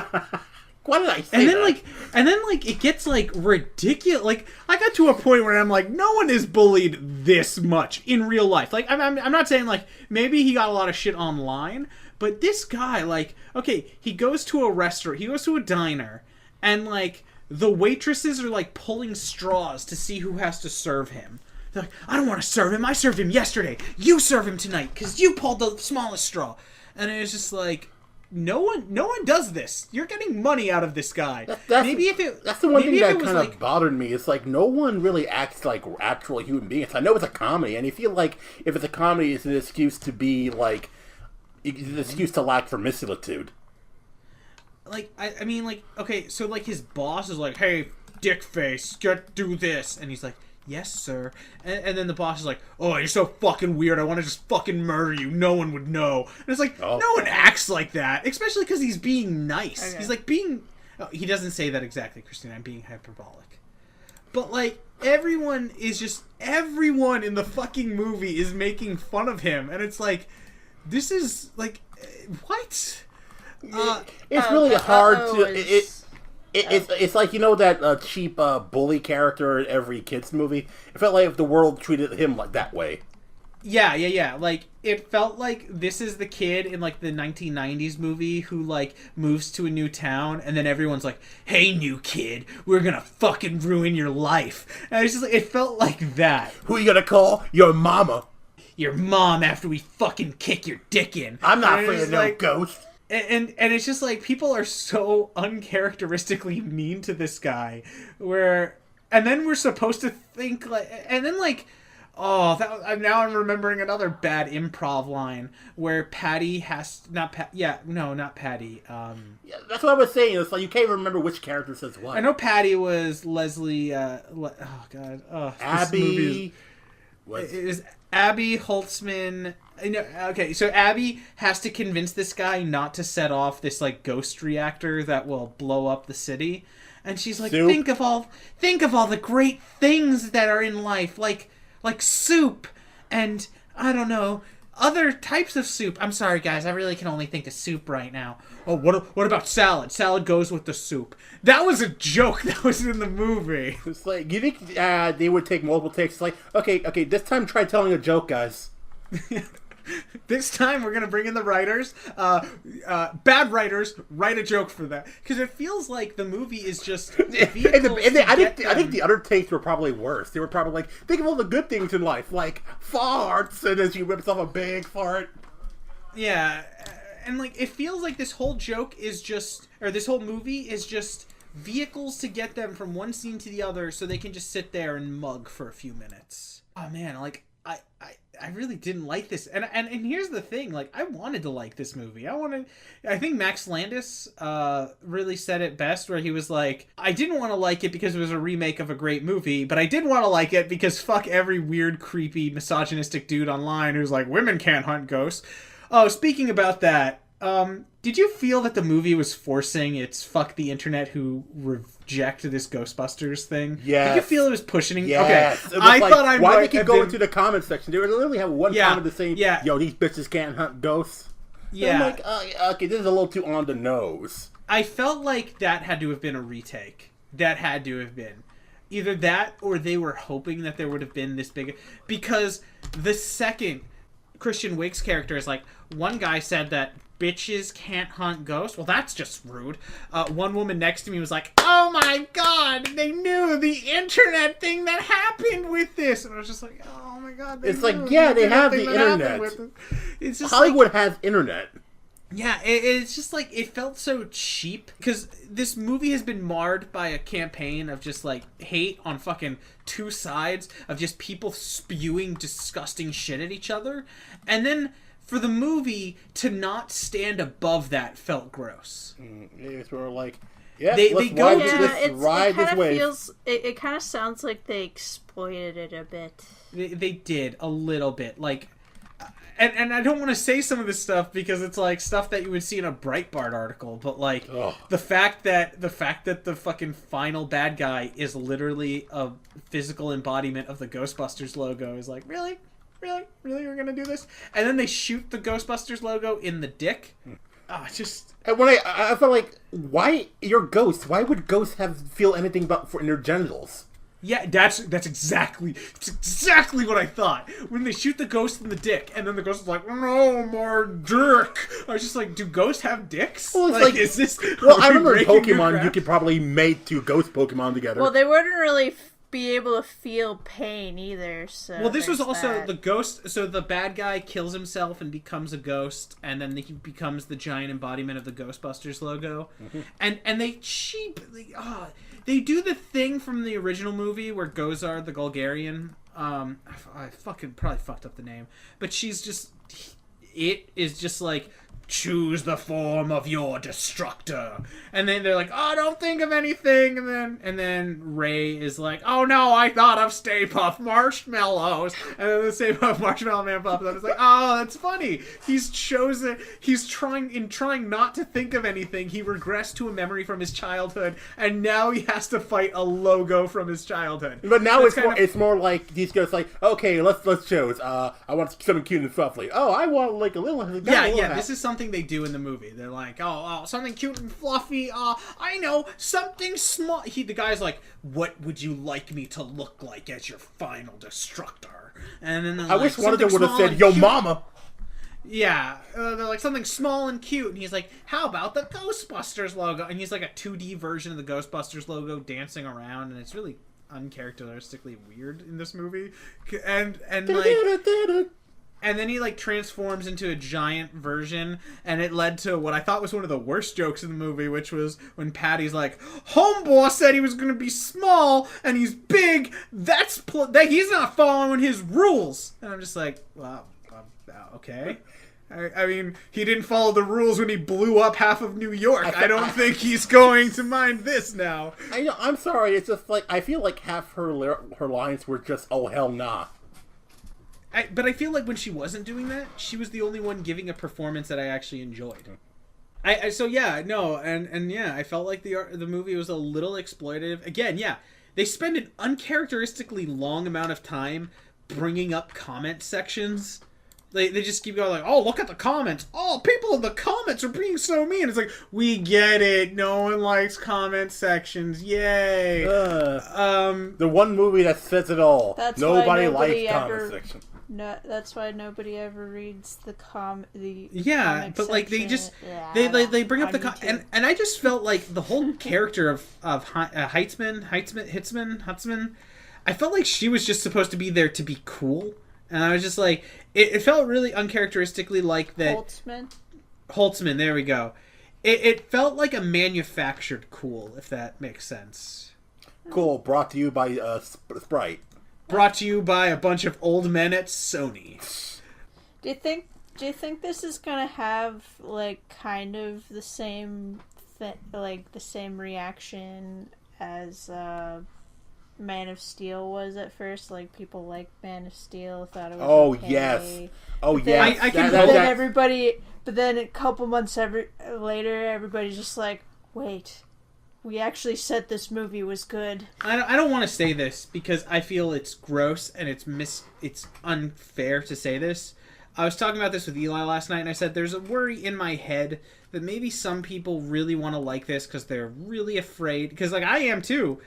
Why did I say that? And then, it gets, like, ridiculous. Like, I got to a point where I'm like, no one is bullied this much in real life. Like, I'm not saying, like, maybe he got a lot of shit online, but this guy, like, okay, he goes to a restaurant, he goes to a diner, and, like, the waitresses are, like, pulling straws to see who has to serve him. They're like, I don't want to serve him, I served him yesterday. You serve him tonight, because you pulled the smallest straw. And it was just like... No one does this. You're getting money out of this guy. That's the one thing that kind of bothered me. It's like, no one really acts like actual human beings. I know it's a comedy, and I feel like if it's a comedy, it's an excuse to be, like, an excuse to lack verisimilitude. Like, I mean, like, okay, so, like, his boss is like, hey, dick face, do this. And he's like, yes, sir. And then the boss is like, oh, you're so fucking weird. I want to just fucking murder you. No one would know. And it's like, no one acts like that. Especially because he's being nice. Okay. He's like being... Oh, he doesn't say that exactly, Christina. I'm being hyperbolic. But, like, everyone in the fucking movie is making fun of him. And it's like, this is, like, what? It's really hard to... It's like, you know that cheap bully character in every kid's movie? It felt like if the world treated him like that way. Yeah. Like, it felt like this is the kid in, like, the 1990s movie who, like, moves to a new town, and then everyone's like, hey, new kid, we're gonna fucking ruin your life. And it's just like, it felt like that. Who you gonna call? Your mama. Your mom after we fucking kick your dick in. I'm not afraid of no ghost. And it's just like, people are so uncharacteristically mean to this guy, and then we're supposed to think like, and then like, now I'm remembering another bad improv line where Patty not Patty. Yeah, that's what I was saying. It's like you can't even remember which character says what. I know Patty was Leslie. Abby. It was Abby Holtzman. Okay, so Abby has to convince this guy not to set off this like ghost reactor that will blow up the city, and she's like, soup. think of all the great things that are in life, like soup, and I don't know, other types of soup. I'm sorry, guys, I really can only think of soup right now. Oh, what about salad? Salad goes with the soup. That was a joke that was in the movie. It's like, you think they would take multiple takes? It's like, okay, this time try telling a joke, guys. This time we're gonna bring in the writers. Bad writers, write a joke for that, because it feels like the movie is just. I think the other takes were probably worse. They were probably like, think of all the good things in life, like farts, and then she whips off a big fart. Yeah, and like it feels like this whole joke is just, or this whole movie is just vehicles to get them from one scene to the other, so they can just sit there and mug for a few minutes. Oh man, like. I really didn't like this, and here's the thing, like, I wanted to like this movie. I think Max Landis really said it best, where he was like, I didn't want to like it because it was a remake of a great movie, but I did want to like it because fuck every weird, creepy, misogynistic dude online who's like, women can't hunt ghosts. Oh, speaking about that, did you feel that the movie was forcing its fuck the internet who reject this Ghostbusters thing? Yeah. Did you feel it was pushing? Yes. Okay. I thought I why they keep going to the comment section? They literally have one comment to say, yo, these bitches can't hunt ghosts. Yeah. And I'm like, okay, this is a little too on the nose. I felt like that had to have been a retake. That had to have been. Either that, or they were hoping that there would have been this big... Because the second Christian Wiig's character is like, one guy said that bitches can't hunt ghosts. Well, that's just rude. One woman next to me was like, oh my god, they knew the internet thing that happened with this. And I was just like, oh my god. It's like, yeah, they have the internet. It's just Hollywood has internet. Yeah, it's just like, it felt so cheap, because this movie has been marred by a campaign of just like hate on fucking two sides, of just people spewing disgusting shit at each other, and then for the movie to not stand above that felt gross. It's sort of like, yeah, they go ride this wave. It kind of sounds like they exploited it a bit. They did a little bit, like. And I don't want to say some of this stuff because it's like stuff that you would see in a Breitbart article, but like the fact that the fucking final bad guy is literally a physical embodiment of the Ghostbusters logo is like, really we're gonna do this? And then they shoot the Ghostbusters logo in the dick. And when I felt like, why you're ghosts? Why would ghosts feel anything but in their genitals? Yeah, that's exactly what I thought. When they shoot the ghost in the dick, and then the ghost is like, no more dick. I was just like, do ghosts have dicks? Well, it's like is this? Well, I remember in Pokemon, you could probably mate two ghost Pokemon together. Well, they wouldn't really be able to feel pain either. So well, this was also the ghost. So the bad guy kills himself and becomes a ghost, and then he becomes the giant embodiment of the Ghostbusters logo. Mm-hmm. And they cheaply. They do the thing from the original movie where Gozar, the Golgarian, I fucking probably fucked up the name, but she's just, it is just like, choose the form of your destructor. And then they're like, oh, don't think of anything. And then Ray is like, oh no, I thought of Stay Puft Marshmallows. And then the Stay Puft Marshmallow Man pops up. It's like, oh, that's funny. He's trying not to think of anything. He regressed to a memory from his childhood, and now he has to fight a logo from his childhood. But now it's more like these guys like, okay, let's choose. I want something cute and fluffy. Oh, I want like a little. Yeah. This is something they do in the movie. They're like, oh, something cute and fluffy. I know, something small. The guy's like, what would you like me to look like as your final destructor? And then I wish one of them would have said, yo, cute. Mama. Yeah, they're like something small and cute, and he's like, how about the Ghostbusters logo? And he's like a 2D version of the Ghostbusters logo dancing around, and it's really uncharacteristically weird in this movie. And like... And then he, like, transforms into a giant version, and it led to what I thought was one of the worst jokes in the movie, which was when Patty's like, Homeboy said he was going to be small, and he's big, he's not following his rules. And I'm just like, wow, okay. I mean, he didn't follow the rules when he blew up half of New York. I don't think he's going to mind this now. I'm sorry, it's just like, I feel like half her lines were just, oh, hell nah. But I feel like when she wasn't doing that, she was the only one giving a performance that I actually enjoyed. I felt like the movie was a little exploitative. Again, yeah, they spend an uncharacteristically long amount of time bringing up comment sections. They just keep going like, oh, look at the comments. Oh, people in the comments are being so mean. It's like, we get it. No one likes comment sections. Yay. The one movie that says it all. Nobody likes comment section. No, that's why nobody ever reads the comic but like they just they bring up the and I just felt like the whole character of Heitzman, I felt like she was just supposed to be there to be cool, and I was just like, it felt really uncharacteristically like that. Holtzman, there we go. It felt like a manufactured cool, if that makes sense. Cool, brought to you by Sprite. Brought to you by a bunch of old men at Sony. Do you think this is gonna have like kind of the same the same reaction as Man of Steel was at first? Like, people like Man of Steel, thought it was okay. Yes. I can but then a couple months later, everybody's just like, wait. We actually said this movie was good. I don't want to say this because I feel it's gross and it's unfair to say this. I was talking about this with Eli last night, and I said there's a worry in my head that maybe some people really want to like this because they're really afraid. Because, like, I am too.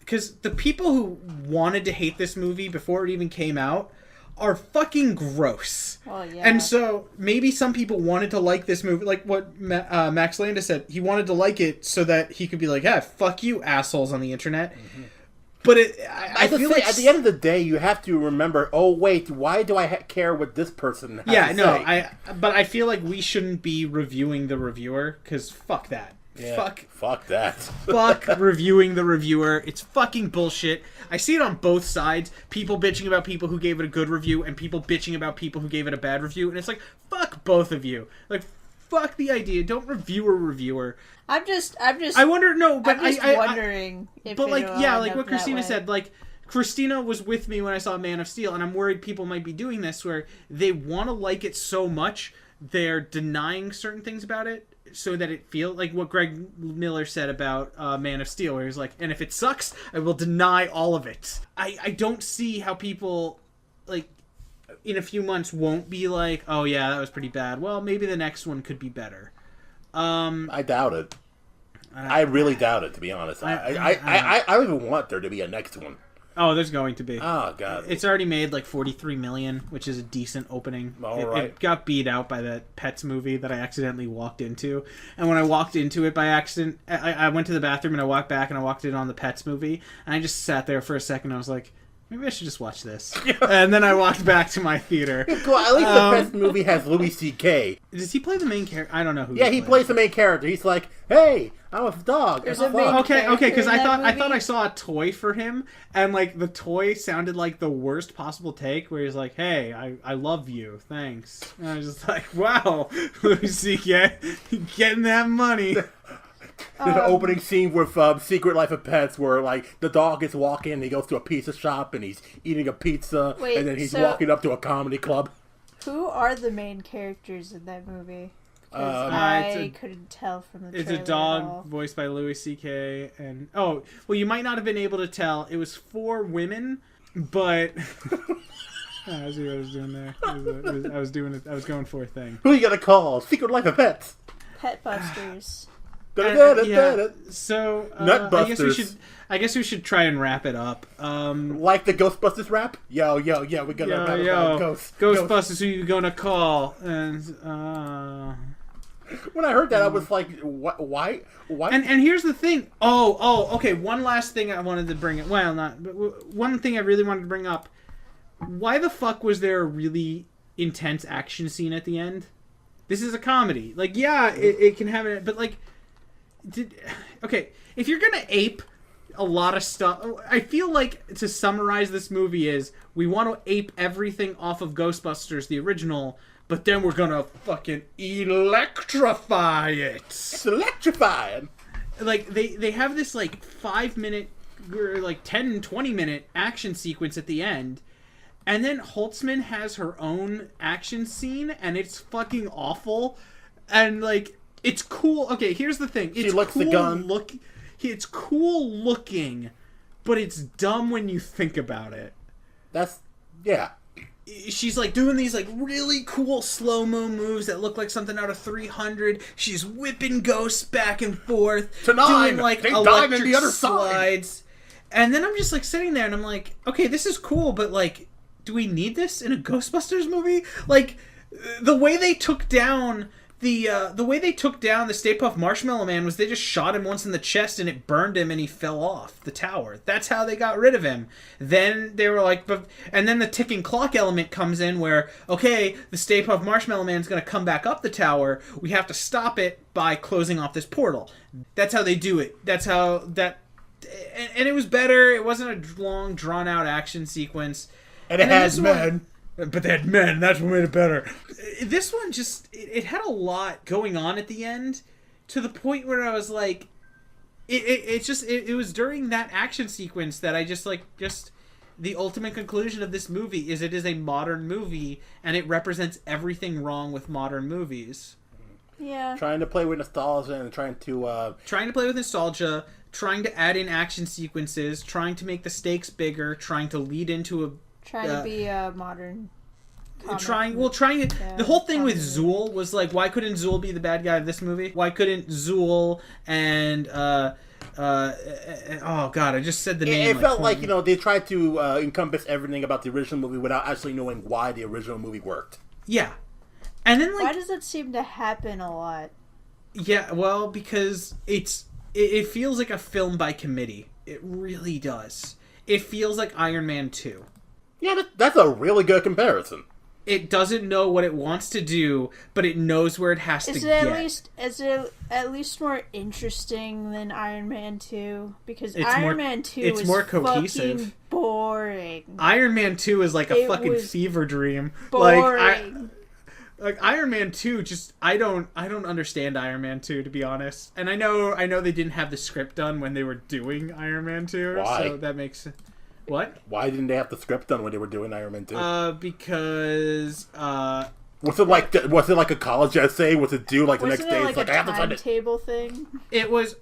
Because the people who wanted to hate this movie before it even came out are fucking gross. Well, yeah. And so maybe some people wanted to like this movie, like what Max Landis said. He wanted to like it so that he could be like, yeah, fuck you, assholes on the internet. Mm-hmm. But I feel like at the end of the day, you have to remember, oh, wait, why do I care what this person has to say? But I feel like we shouldn't be reviewing the reviewer, because fuck that. Yeah, fuck that. Fuck reviewing the reviewer. It's fucking bullshit. I see it on both sides. People bitching about people who gave it a good review and people bitching about people who gave it a bad review. And it's like, fuck both of you. Like, fuck the idea. Don't review a reviewer. I'm just wondering if but like, yeah, like what Christina said, like, Christina was with me when I saw Man of Steel, and I'm worried people might be doing this where they want to like it so much, they're denying certain things about it so that it feels like what Greg Miller said about Man of Steel, where he's like, and if it sucks, I will deny all of it. I don't see how people, like, in a few months won't be like, oh yeah, that was pretty bad. Well, maybe the next one could be better. I doubt it. I really doubt it, to be honest. I don't even want there to be a next one. Oh, there's going to be. Oh, God. It's already made like $43 million, which is a decent opening. It got beat out by that Pets movie that I accidentally walked into. And when I walked into it by accident, I went to the bathroom and I walked back and I walked in on the Pets movie. And I just sat there for a second. I was like, maybe I should just watch this. And then I walked back to my theater. Cool. At least the best movie has Louis C.K. Does he play the main character? I don't know who. Yeah, he plays the main character. He's like, hey, I'm a dog. Okay, because I thought I saw a toy for him, and like the toy sounded like the worst possible take, where he's like, hey, I love you, thanks. And I was just like, wow, Louis C.K. getting that money. There's an opening scene with Secret Life of Pets where, like, the dog is walking and he goes to a pizza shop and he's eating a pizza and then he's walking up to a comedy club. Who are the main characters in that movie? I couldn't tell from the trailer. It's a dog voiced by Louis C.K. and you might not have been able to tell. It was 4 women, but I see what I was doing there. I was going for a thing. Who you gonna call? Secret Life of Pets. Pet Busters. So I guess we should try and wrap it up. Like the Ghostbusters rap? Yo, we're gonna Ghostbusters, who you gonna call? And when I heard that, I was like, why? And here's the thing. Okay. One last thing I wanted to bring up. Well, not. But one thing I really wanted to bring up. Why the fuck was there a really intense action scene at the end? This is a comedy. Like, yeah, it can have it, but like. If you're gonna ape a lot of stuff, I feel like to summarize this movie is we want to ape everything off of Ghostbusters, the original, but then we're gonna fucking electrify it. It's electrifying. Like they have this like 5-minute or like 10-20 minute action sequence at the end, and then Holtzman has her own action scene, and it's fucking awful, and like. It's cool. Okay, here's the thing. It's she licks cool the gun. It's cool looking, but it's dumb when you think about it. Yeah. She's like doing these like really cool slow-mo moves that look like something out of 300. She's whipping ghosts back and forth. Doing like electric the other slides. Side. And then I'm just like sitting there and I'm like, okay, this is cool, but like, do we need this in a Ghostbusters movie? Like, the way they took down... The way they took down the Stay Puft Marshmallow Man was they just shot him once in the chest and it burned him and he fell off the tower. That's how they got rid of him. Then they were like, and then the ticking clock element comes in where, okay, the Stay Puft Marshmallow Man's going to come back up the tower. We have to stop it by closing off this portal. That's how they do it. That's how that, and it was better. It wasn't a long, drawn out action sequence. And it has men. But they had men, that's what made it better. This one just, it had a lot going on at the end, to the point where I was like, it was during that action sequence that I just the ultimate conclusion of this movie is it is a modern movie, and it represents everything wrong with modern movies. Yeah. Trying to play with nostalgia and trying to play with nostalgia, trying to add in action sequences, trying to make the stakes bigger, trying to lead into a... Trying to be a modern... The whole thing with Zool was like, why couldn't Zool be the bad guy of this movie? Why couldn't Zool and oh god, I just said the name. It felt like they tried to encompass everything about the original movie without actually knowing why the original movie worked. Yeah, and then like, why does it seem to happen a lot? Yeah, well, because it feels like a film by committee. It really does. It feels like Iron Man 2. Yeah, that's a really good comparison. It doesn't know what it wants to do, but it knows where it has to get. Is it at least more interesting than Iron Man 2? Because Iron Man 2 is more cohesive. Fucking boring. Iron Man 2 is like a fucking fever dream. Boring. Like Iron Man 2, just I don't understand Iron Man 2, to be honest. And I know they didn't have the script done when they were doing Iron Man 2. Why? So that makes sense. What? Why didn't they have the script done when they were doing Iron Man 2? Because was it like a college essay? Was it due like the next day? Like I have to find it. Timetable thing. It was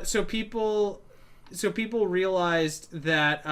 so people realized that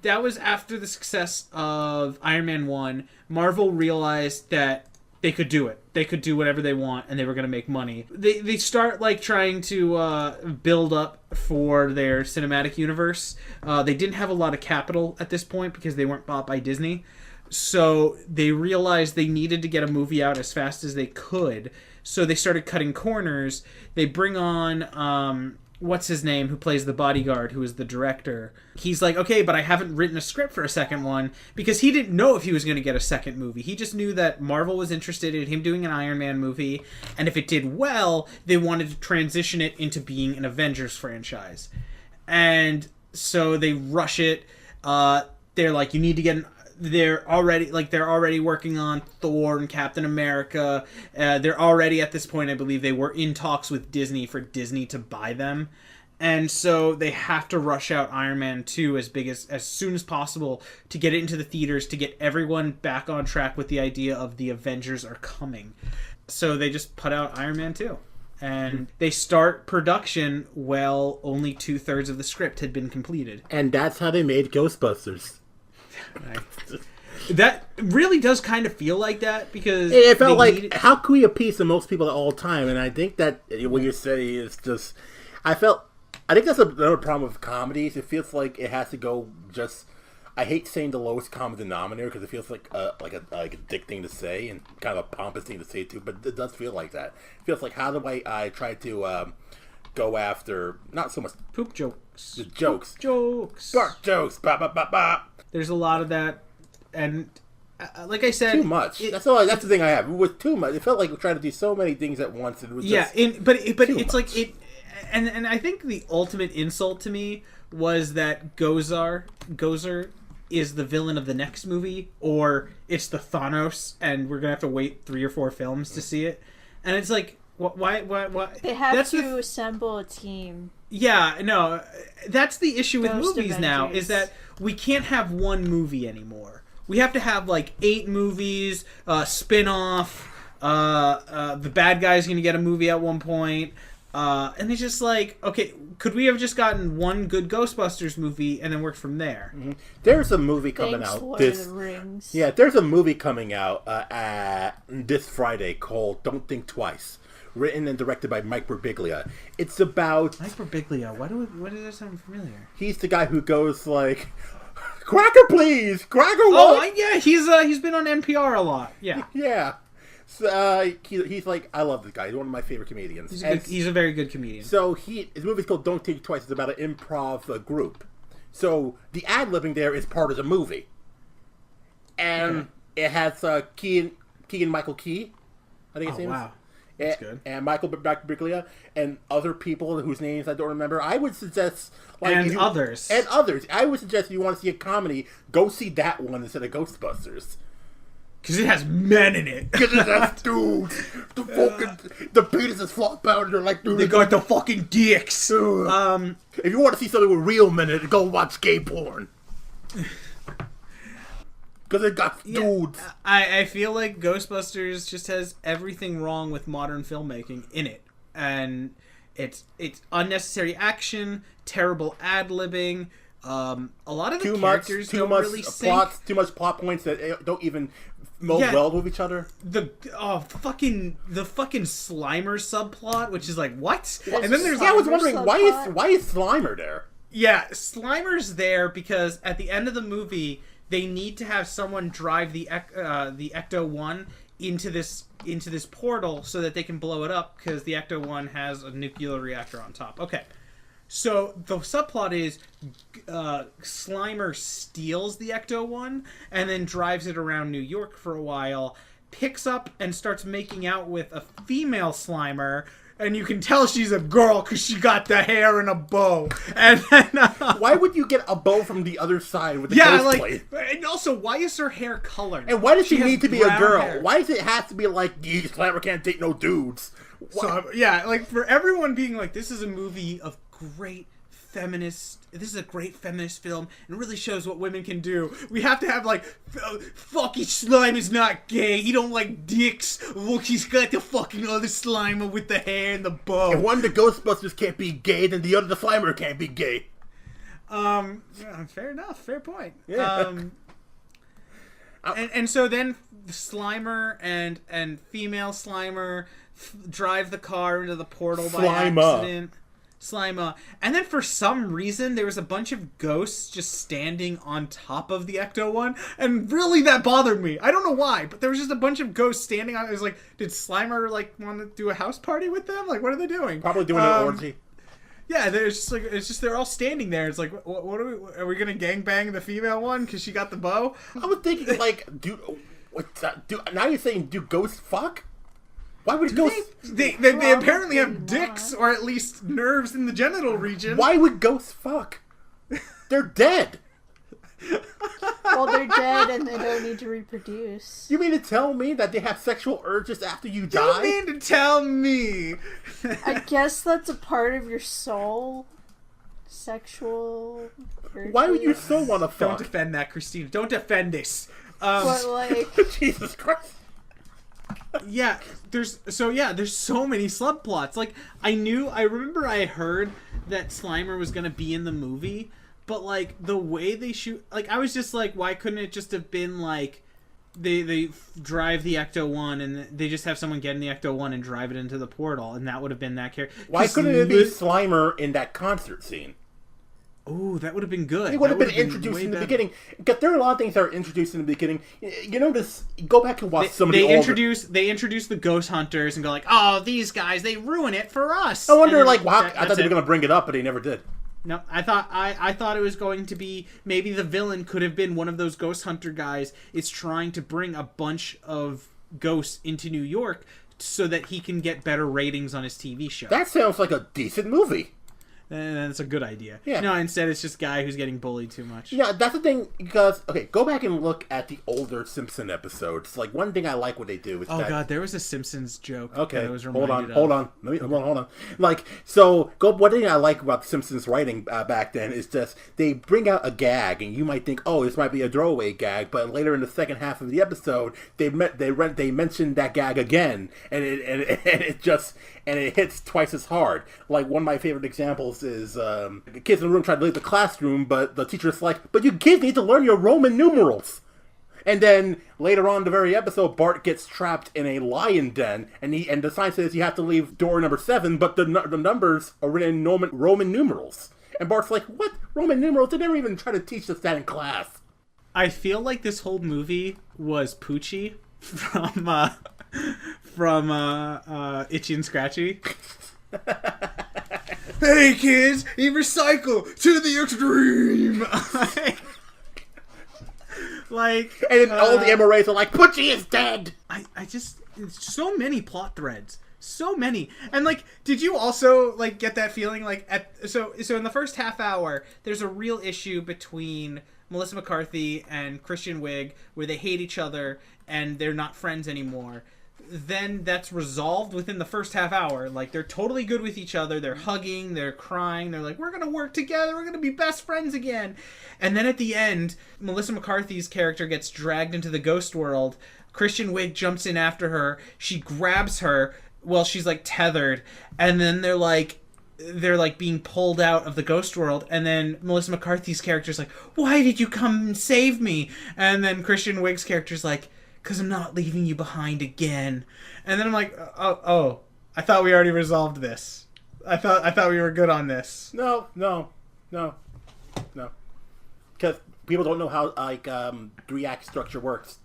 that was after the success of Iron Man 1. Marvel realized that they could do it. They could do whatever they want, and they were going to make money. They start like trying to build up for their cinematic universe. They didn't have a lot of capital at this point because they weren't bought by Disney. So they realized they needed to get a movie out as fast as they could. So they started cutting corners. They bring on what's his name, who plays the bodyguard, who is the director, he's like, okay, but I haven't written a script for a second one, because he didn't know if he was going to get a second movie. He just knew that Marvel was interested in him doing an Iron Man movie, and if it did well, they wanted to transition it into being an Avengers franchise. And so they rush it. They're like, you need to get they're already working on Thor and Captain America. They're already, at this point, I believe they were in talks with Disney for Disney to buy them. And so they have to rush out Iron Man 2 as soon as possible to get it into the theaters, to get everyone back on track with the idea of the Avengers are coming. So they just put out Iron Man 2. And they start production while only 2/3 of the script had been completed. And that's how they made Ghostbusters. That really does kind of feel like that, because it felt like, how can we appease the most people at all time? And I think that what you're saying is just, I think that's another problem with comedies. It feels like it has to go just, I hate saying the lowest common denominator, because it feels like a dick thing to say and kind of a pompous thing to say too, but it does feel like that. It feels like, how do I try to go after, not so much poop jokes, the jokes, bark jokes, ba ba ba ba. There's a lot of that, and like I said, too much. That's the thing I have. It was too much. It felt like we're trying to do so many things at once. And it was but it's much. Like it, and I think the ultimate insult to me was that Gozer is the villain of the next movie, or it's the Thanos, and we're gonna have to wait 3 or 4 films to see it. And it's like, why? They have to assemble a team. Yeah, no, that's the issue with movies Avengers. now, is that we can't have one movie anymore. We have to have like 8 movies, spin-off, the bad guy's going to get a movie at one point, and it's just like, okay, could we have just gotten one good Ghostbusters movie and then worked from there? Mm-hmm. There's a movie coming out. Lord of the Rings. Yeah, there's a movie coming out this Friday called Don't Think Twice. Written and directed by Mike Birbiglia. It's about Mike Birbiglia. Why does that sound familiar? He's the guy who goes like, "Cracker, please, cracker." Oh, yeah, he's been on NPR a lot. Yeah, yeah. So, he's like, I love this guy. He's one of my favorite comedians. He's a very good comedian. So his movie's called Don't Think Twice. It's about an improv group. So the ad-libbing there is part of the movie, and it has Keegan Michael Key, I think his name is. Wow. That's good. And Michael Birbiglia and other people whose names I don't remember. I would suggest, others. I would suggest if you want to see a comedy, go see that one instead of Ghostbusters. Because it has men in it. Because it has dudes. The penises flop out and they're like, dude, they got the fucking dicks. If you want to see something with real men in it, go watch gay porn. Because it got dudes. I feel like Ghostbusters just has everything wrong with modern filmmaking in it. And it's unnecessary action, terrible ad-libbing, a lot of the characters don't really sync. Too much plot points that don't even meld well with each other. The fucking Slimer subplot, which is like, what? And then there's I was wondering, why is Slimer there? Yeah, Slimer's there because at the end of the movie, they need to have someone drive the Ecto-1 into this portal so that they can blow it up, because the Ecto-1 has a nuclear reactor on top. Okay. So the subplot is Slimer steals the Ecto-1 and then drives it around New York for a while, picks up and starts making out with a female Slimer, and you can tell she's a girl because she got the hair in a bow. And then, why would you get a bow from the other side with the ghost blade? And also, why is her hair colored? And why does she need to be a girl? Hair. Why does it have to be like, Slimer can't date no dudes? So, yeah, like, for everyone being like, this is a movie of great feminist, this is a great feminist film and really shows what women can do. We have to have like, fucking Slime is not gay, he don't like dicks. Look, he's got the fucking other Slimer with the hair and the bow. If one of the Ghostbusters can't be gay, then the other the Slimer can't be gay. Yeah, fair enough, fair point. Yeah. And so then Slimer and female Slimer drive the car into the portal by accident. Slima. And then for some reason, there was a bunch of ghosts just standing on top of the Ecto-1. And really, that bothered me. I don't know why, but there was just a bunch of ghosts standing on it. It was like, did Slimer, like, want to do a house party with them? Like, what are they doing? Probably doing an orgy. Yeah, it's just they're all standing there. It's like, what are we gonna gangbang the female one because she got the bow? I was thinking like, now you're saying do ghosts fuck? Why would ghosts? They apparently have dicks or at least nerves in the genital region. Why would ghosts fuck? They're dead. Well, they're dead and they don't need to reproduce. You mean to tell me that they have sexual urges after you die? You mean to tell me? I guess that's a part of your soul. Sexual urges. Why would your soul want to fuck? Don't defend that, Christina. Don't defend this. But like... Jesus Christ. Yeah, there's so many subplots. Like, I remember I heard that Slimer was gonna be in the movie, but like the way they shoot, like I was just like, why couldn't it just have been like they drive the Ecto-1 and they just have someone get in the Ecto-1 and drive it into the portal, and that would have been that character. Why couldn't it be Slimer in that concert scene? Oh, that would have been good. It would have been introduced in the beginning. Because there are a lot of things that are introduced in the beginning. You notice, go back and watch some of the older... They introduce the ghost hunters and go like, oh, these guys, they ruin it for us. I wonder, like, wow, I thought they were going to bring it up, but they never did. No, I thought it was going to be, maybe the villain could have been one of those ghost hunter guys is trying to bring a bunch of ghosts into New York so that he can get better ratings on his TV show. That sounds like a decent movie. And that's a good idea. Yeah. No, instead it's just a guy who's getting bullied too much. Yeah, that's the thing, because, okay, go back and look at the older Simpson episodes. Like, one thing I like what they do is God, there was a Simpsons joke. Okay, that I was hold on. hold on. Like, so, one thing I like about the Simpsons writing back then is just, they bring out a gag, and you might think, oh, this might be a throwaway gag, but later in the second half of the episode, they mention that gag again, and it hits twice as hard. Like, one of my favorite examples is the kids in the room trying to leave the classroom, but the teacher's like, but you kids need to learn your Roman numerals. And then later on in the very episode, Bart gets trapped in a lion den, and the sign says you have to leave door number 7, but the numbers are written in Roman numerals. And Bart's like, what? Roman numerals? They never even try to teach us that in class. I feel like this whole movie was Poochie from Itchy and Scratchy. Hey kids, you recycle to the extreme. And then all the MRAs are like, Poochie is dead. I just, so many plot threads. So many. And like, did you also like get that feeling like so in the first half hour there's a real issue between Melissa McCarthy and Christian Wiig where they hate each other and they're not friends anymore. Then that's resolved within the first half hour. Like, they're totally good with each other. They're hugging, they're crying, they're like, we're gonna work together, we're gonna be best friends again. And then at the end, Melissa McCarthy's character gets dragged into the ghost world. Christian Wiig jumps in after her. She grabs her while she's like tethered, and then they're like being pulled out of the ghost world, and then Melissa McCarthy's character's like, why did you come and save me? And then Christian Wiig's character's like, because I'm not leaving you behind again. And then I'm like, oh, I thought we already resolved this. I thought we were good on this. No. Because people don't know how, like, 3-act structure works.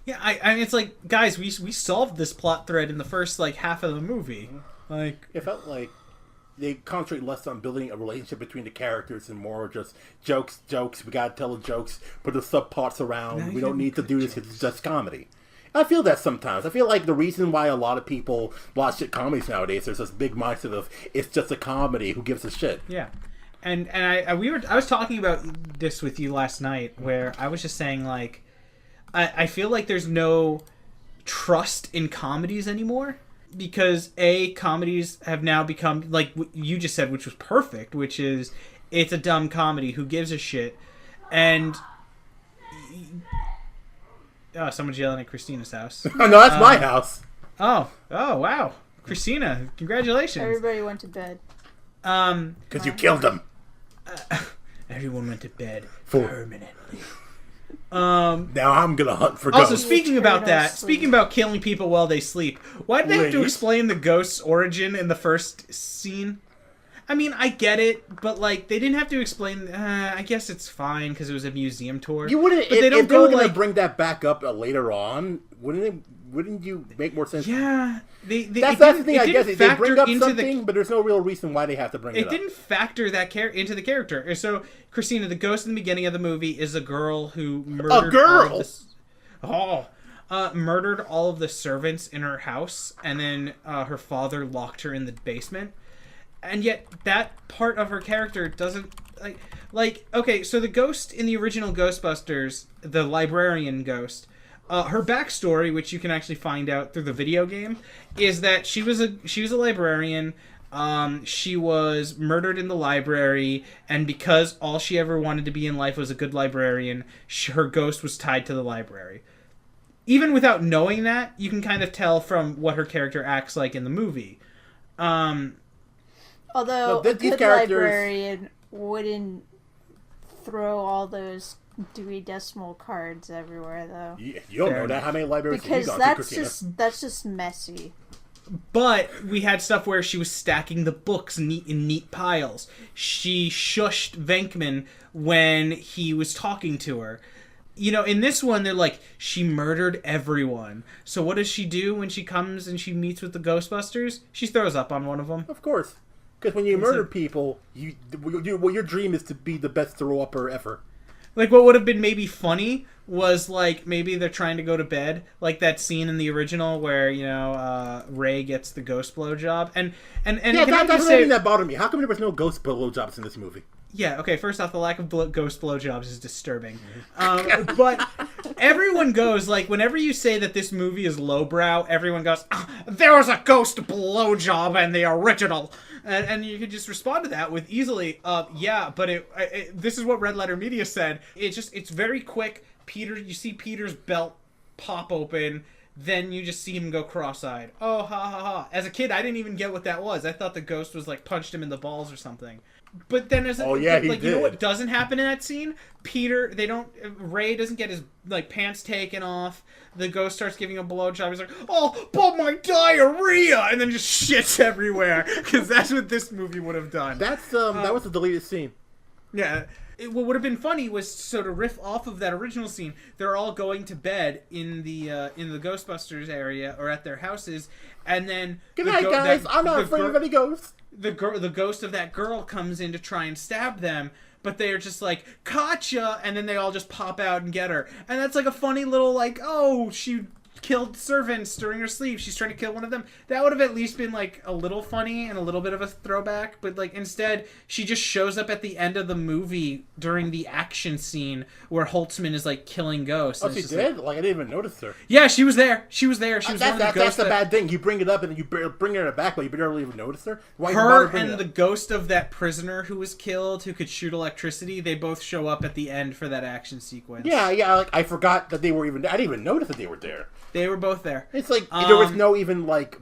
Yeah, I mean, it's like, guys, we solved this plot thread in the first, like, half of the movie. Like, it felt like they concentrate less on building a relationship between the characters and more just jokes. We gotta tell the jokes, put the subplots around. We don't need to do this because it's just comedy. I feel that sometimes. I feel like the reason why a lot of people watch shit comedies nowadays, there's this big mindset of it's just a comedy. Who gives a shit? Yeah, and I was talking about this with you last night, where I was just saying like, I feel like there's no trust in comedies anymore. Because comedies have now become, like you just said, which was perfect, which is, it's a dumb comedy, who gives a shit, and someone's yelling at Christina's house. Oh, no, that's my house. Oh, wow. Christina, congratulations. Everybody went to bed. Because you killed them. Everyone went to bed permanently. Now I'm gonna hunt for ghosts. Also, speaking about killing people while they sleep, why did they have to explain the ghost's origin in the first scene? I mean, I get it, but like, they didn't have to explain. I guess it's fine because it was a museum tour. You wouldn't. If they were gonna bring that back up later on, wouldn't wouldn't you make more sense? Yeah, that's the thing. I guess they bring up something, but there's no real reason why they have to bring it up. It didn't factor that into the character. So Christina, the ghost in the beginning of the movie, is a girl who murdered murdered all of the servants in her house, and then her father locked her in the basement. And yet that part of her character doesn't okay, so the ghost in the original Ghostbusters, the librarian ghost, her backstory, which you can actually find out through the video game, is that she was a librarian. She was murdered in the library, and because all she ever wanted to be in life was a good librarian, her ghost was tied to the library. Even without knowing that, you can kind of tell from what her character acts like in the movie. Although a good librarian wouldn't throw all those Dewey Decimal cards everywhere, though. You don't know that. How many libraries have you gone to, Christina? That's just messy. But we had stuff where she was stacking the books in neat piles. She shushed Venkman when he was talking to her. In this one, they're like, she murdered everyone. So what does she do when she comes and she meets with the Ghostbusters? She throws up on one of them. Of course. Because when you murder people, your dream is to be the best throw-upper ever. Like, what would have been maybe funny was, like, maybe they're trying to go to bed. Like that scene in the original where, Ray gets the ghost blowjob. And yeah, that's something that bothered me. How come there was no ghost blowjobs in this movie? Yeah, okay, first off, the lack of ghost blowjobs is disturbing. But everyone goes, like, whenever you say that this movie is lowbrow, everyone goes, there was a ghost blowjob in the original. And you can just respond to that with easily, yeah, but this is what Red Letter Media said. It's very quick. You see Peter's belt pop open, then you just see him go cross-eyed. Oh, ha, ha, ha. As a kid, I didn't even get what that was. I thought the ghost was, like, punched him in the balls or something. But then he did. You know what doesn't happen in that scene? Ray doesn't get his, like, pants taken off. The ghost starts giving a blowjob. He's like, oh, but my diarrhea! And then just shits everywhere. Because that's what this movie would have done. That was a deleted scene. Yeah. What would have been funny was, so to riff off of that original scene, they're all going to bed in the Ghostbusters area, or at their houses, and then... Good night, guys! I'm not afraid of any ghosts! The ghost of that girl comes in to try and stab them, but they are just like, gotcha! And then they all just pop out and get her. And that's like a funny little, like, oh, she killed servants during her sleep. She's trying to kill one of them. That would have at least been, like, a little funny and a little bit of a throwback. But, like, instead, she just shows up at the end of the movie during the action scene where Holtzman is, like, killing ghosts. Oh, she did? Like, I didn't even notice her. Yeah, she was there. She was there. She was one of the ghosts. That's the bad thing. You bring it up and then you bring her back, but you barely even notice her. Why her and the ghost of that prisoner who was killed, who could shoot electricity, they both show up at the end for that action sequence. Yeah, like, I forgot that they were even there. I didn't even notice that they were there. They were both there. It's like there was no even like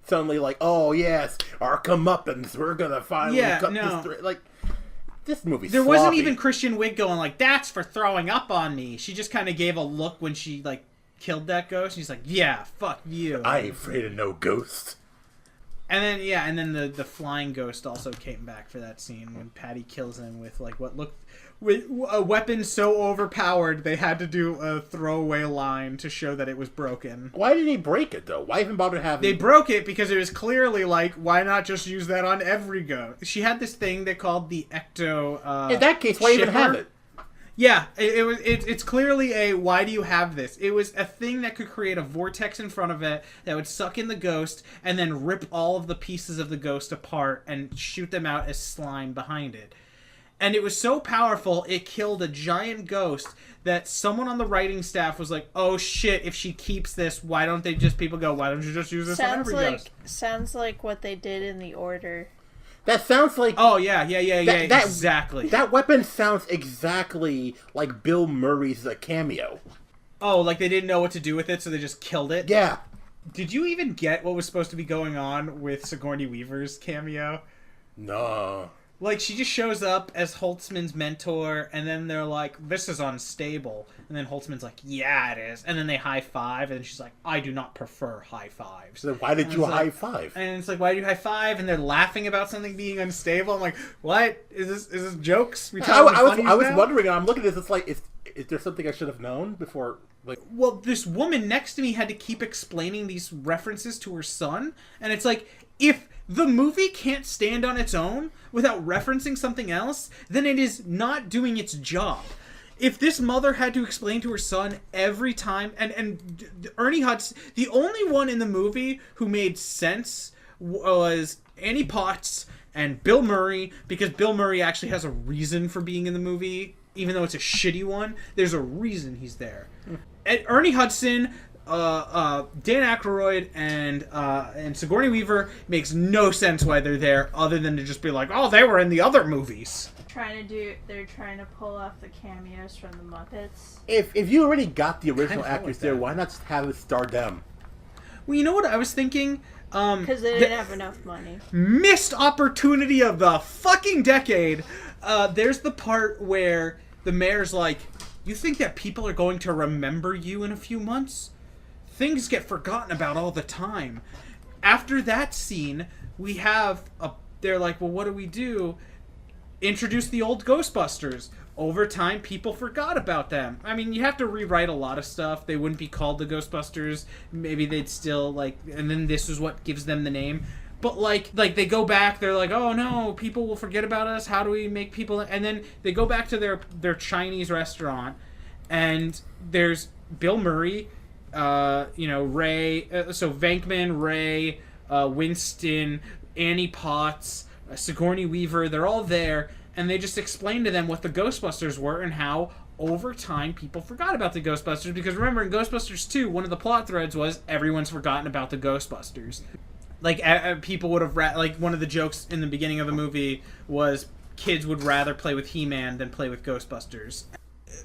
suddenly like, oh yes, our comeuppance, we're gonna finally cut this through. Like, this movie's there sloppy. Wasn't even Kristen Wiig going like, that's for throwing up on me. She just kind of gave a look when she like killed that ghost. She's like, yeah, fuck you. I ain't afraid of no ghost. And then the flying ghost also came back for that scene when Patty kills him with like what looked with a weapon so overpowered they had to do a throwaway line to show that it was broken. Why did he break it though? Why even bother having? They broke it because it was clearly like, why not just use that on every ghost? She had this thing they called the ecto. In that case, why even have it? Yeah, it's clearly a why do you have this? It was a thing that could create a vortex in front of it that would suck in the ghost and then rip all of the pieces of the ghost apart and shoot them out as slime behind it. And it was so powerful, it killed a giant ghost that someone on the writing staff was like, oh shit, if she keeps this, why don't you just use this on every ghost? Sounds like what they did in The Order. That sounds like... Oh, yeah, exactly. That weapon sounds exactly like Bill Murray's cameo. Oh, like they didn't know what to do with it, so they just killed it? Yeah. Did you even get what was supposed to be going on with Sigourney Weaver's cameo? No. Like, she just shows up as Holtzman's mentor, and then they're like, this is unstable. And then Holtzman's like, yeah, it is. And then they high-five, and she's like, I do not prefer high-fives. So why did you high-five? And it's like, why do you high-five? And they're laughing about something being unstable. I'm like, what? Is this jokes? I was wondering, and I'm looking at this, it's like, is there something I should have known before Like, well, this woman next to me had to keep explaining these references to her son, and it's like, if the movie can't stand on its own without referencing something else, then it is not doing its job. If this mother had to explain to her son every time, and Ernie Hudson, the only one in the movie who made sense was Annie Potts and Bill Murray, because Bill Murray actually has a reason for being in the movie, even though it's a shitty one. There's a reason he's there. And Ernie Hudson, Dan Aykroyd, and Sigourney Weaver makes no sense why they're there, other than to just be like, oh, they were in the other movies. They're trying to pull off the cameos from the Muppets. If you already got the original actors there, why not just have it star them? Well, you know what I was thinking? Because they didn't have enough money. Missed opportunity of the fucking decade. There's the part where the mayor's like, you think that people are going to remember you in a few months? Things get forgotten about all the time. After that scene, we have they're like, well, what do we do? Introduce the old Ghostbusters. Over time, people forgot about them. I mean, you have to rewrite a lot of stuff. They wouldn't be called the Ghostbusters. Maybe they'd still, and then this is what gives them the name. But, like they go back, they're like, oh, no, people will forget about us. How do we make people... And then they go back to their Chinese restaurant, and there's Bill Murray, Ray... so Venkman, Ray, Winston, Annie Potts, Sigourney Weaver, they're all there, and they just explain to them what the Ghostbusters were and how, over time, people forgot about the Ghostbusters. Because remember, in Ghostbusters 2, one of the plot threads was everyone's forgotten about the Ghostbusters. People would have... one of the jokes in the beginning of the movie was kids would rather play with He-Man than play with Ghostbusters.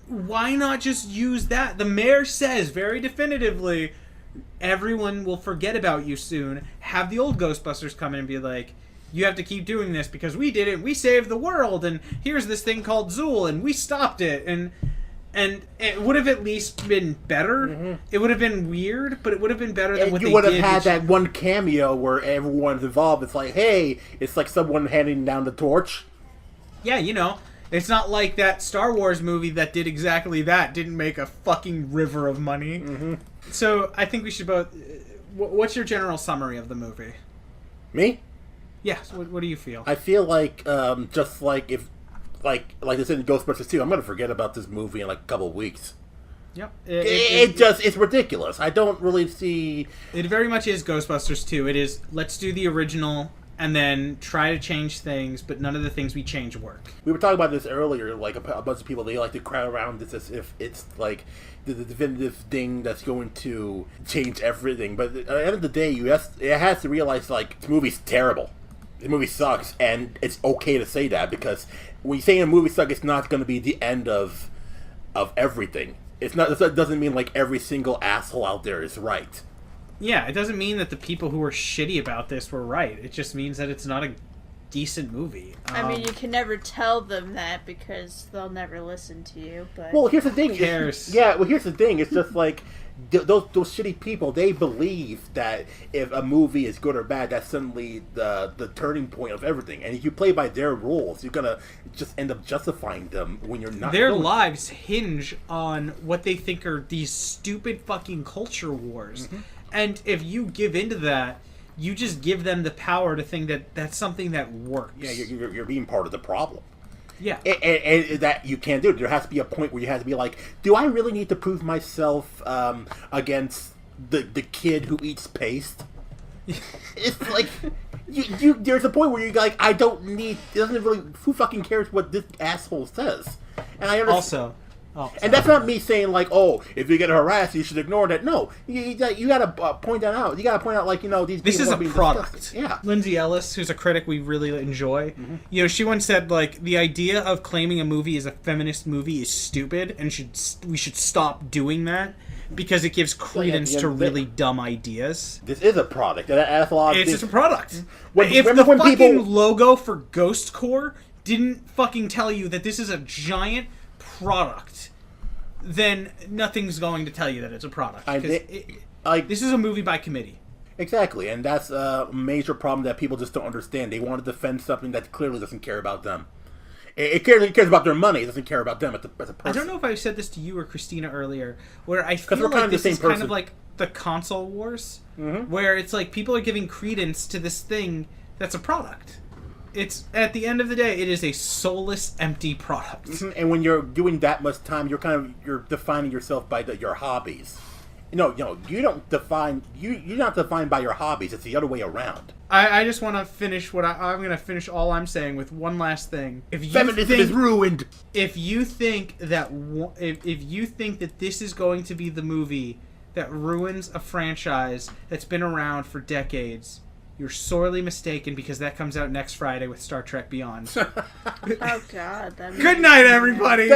Why not just use that? The mayor says very definitively, everyone will forget about you soon. Have the old Ghostbusters come in and be like, you have to keep doing this because we did it. We saved the world, and here's this thing called Zool, and we stopped it. And it would have at least been better. Mm-hmm. It would have been weird, but it would have been better than what they did. You would have had that one cameo where everyone's involved. It's like, hey, it's like someone handing down the torch. Yeah, it's not like that Star Wars movie that did exactly that. Didn't make a fucking river of money. Mm-hmm. So I think we should both... What's your general summary of the movie? Me? Yes. What do you feel? I feel like, just like if... Like they said in Ghostbusters 2, I'm going to forget about this movie in a couple of weeks. Yep. It's ridiculous. I don't really see... It very much is Ghostbusters 2. It is, let's do the original and then try to change things, but none of the things we change work. We were talking about this earlier, like a bunch of people, they like to crowd around this as if it's like the definitive thing that's going to change everything. But at the end of the day, it has to realize, like, this movie's terrible. The movie sucks, and it's okay to say that, because when you say a movie sucks, it's not going to be the end of everything. It's not. That doesn't mean like every single asshole out there is right. Yeah, it doesn't mean that the people who were shitty about this were right. It just means that it's not a decent movie. I mean, you can never tell them that because they'll never listen to you. But well, here's the thing. Who cares? Here's the thing. It's just like those shitty people. They believe that if a movie is good or bad, that's suddenly the turning point of everything. And if you play by their rules, you're gonna just end up justifying them when you're not. Their lives hinge on what they think are these stupid fucking culture wars. Mm-hmm. And if you give into that, you just give them the power to think that that's something that works. Yeah, you're being part of the problem. Yeah. And that you can't do it. There has to be a point where you have to be like, do I really need to prove myself against the kid who eats paste? It's like, you there's a point where you're like, I don't need, it doesn't really, who fucking cares what this asshole says? And I understand. And that's not me saying like, oh, if you get harassed, you should ignore that. No, you gotta point that out. You gotta point out like, these. This is a product. Disgusting. Yeah. Lindsay Ellis, who's a critic we really enjoy, she once said like the idea of claiming a movie is a feminist movie is stupid, and we should stop doing that because it gives credence to really dumb ideas. This is a product. That's a lot. It's just a product. If the fucking logo for Ghost Corps didn't fucking tell you that this is a giant product, then nothing's going to tell you that it's a product. This is a movie by committee. Exactly, and that's a major problem that people just don't understand. They want to defend something that clearly doesn't care about them. It cares about their money. It doesn't care about them as a person. I don't know if I said this to you or Christina earlier, where I feel like this is kind of like the console wars, where it's like people are giving credence to this thing that's a product. It's, at the end of the day, it is a soulless, empty product. And when you're doing that much time, you're defining yourself by your hobbies. No, you don't define you're not defined by your hobbies. It's the other way around. I just want to finish I'm going to finish all I'm saying with one last thing. Feminism is ruined. If you think that this is going to be the movie that ruins a franchise that's been around for decades, you're sorely mistaken, because that comes out next Friday with Star Trek Beyond. Oh God! Good night, everybody.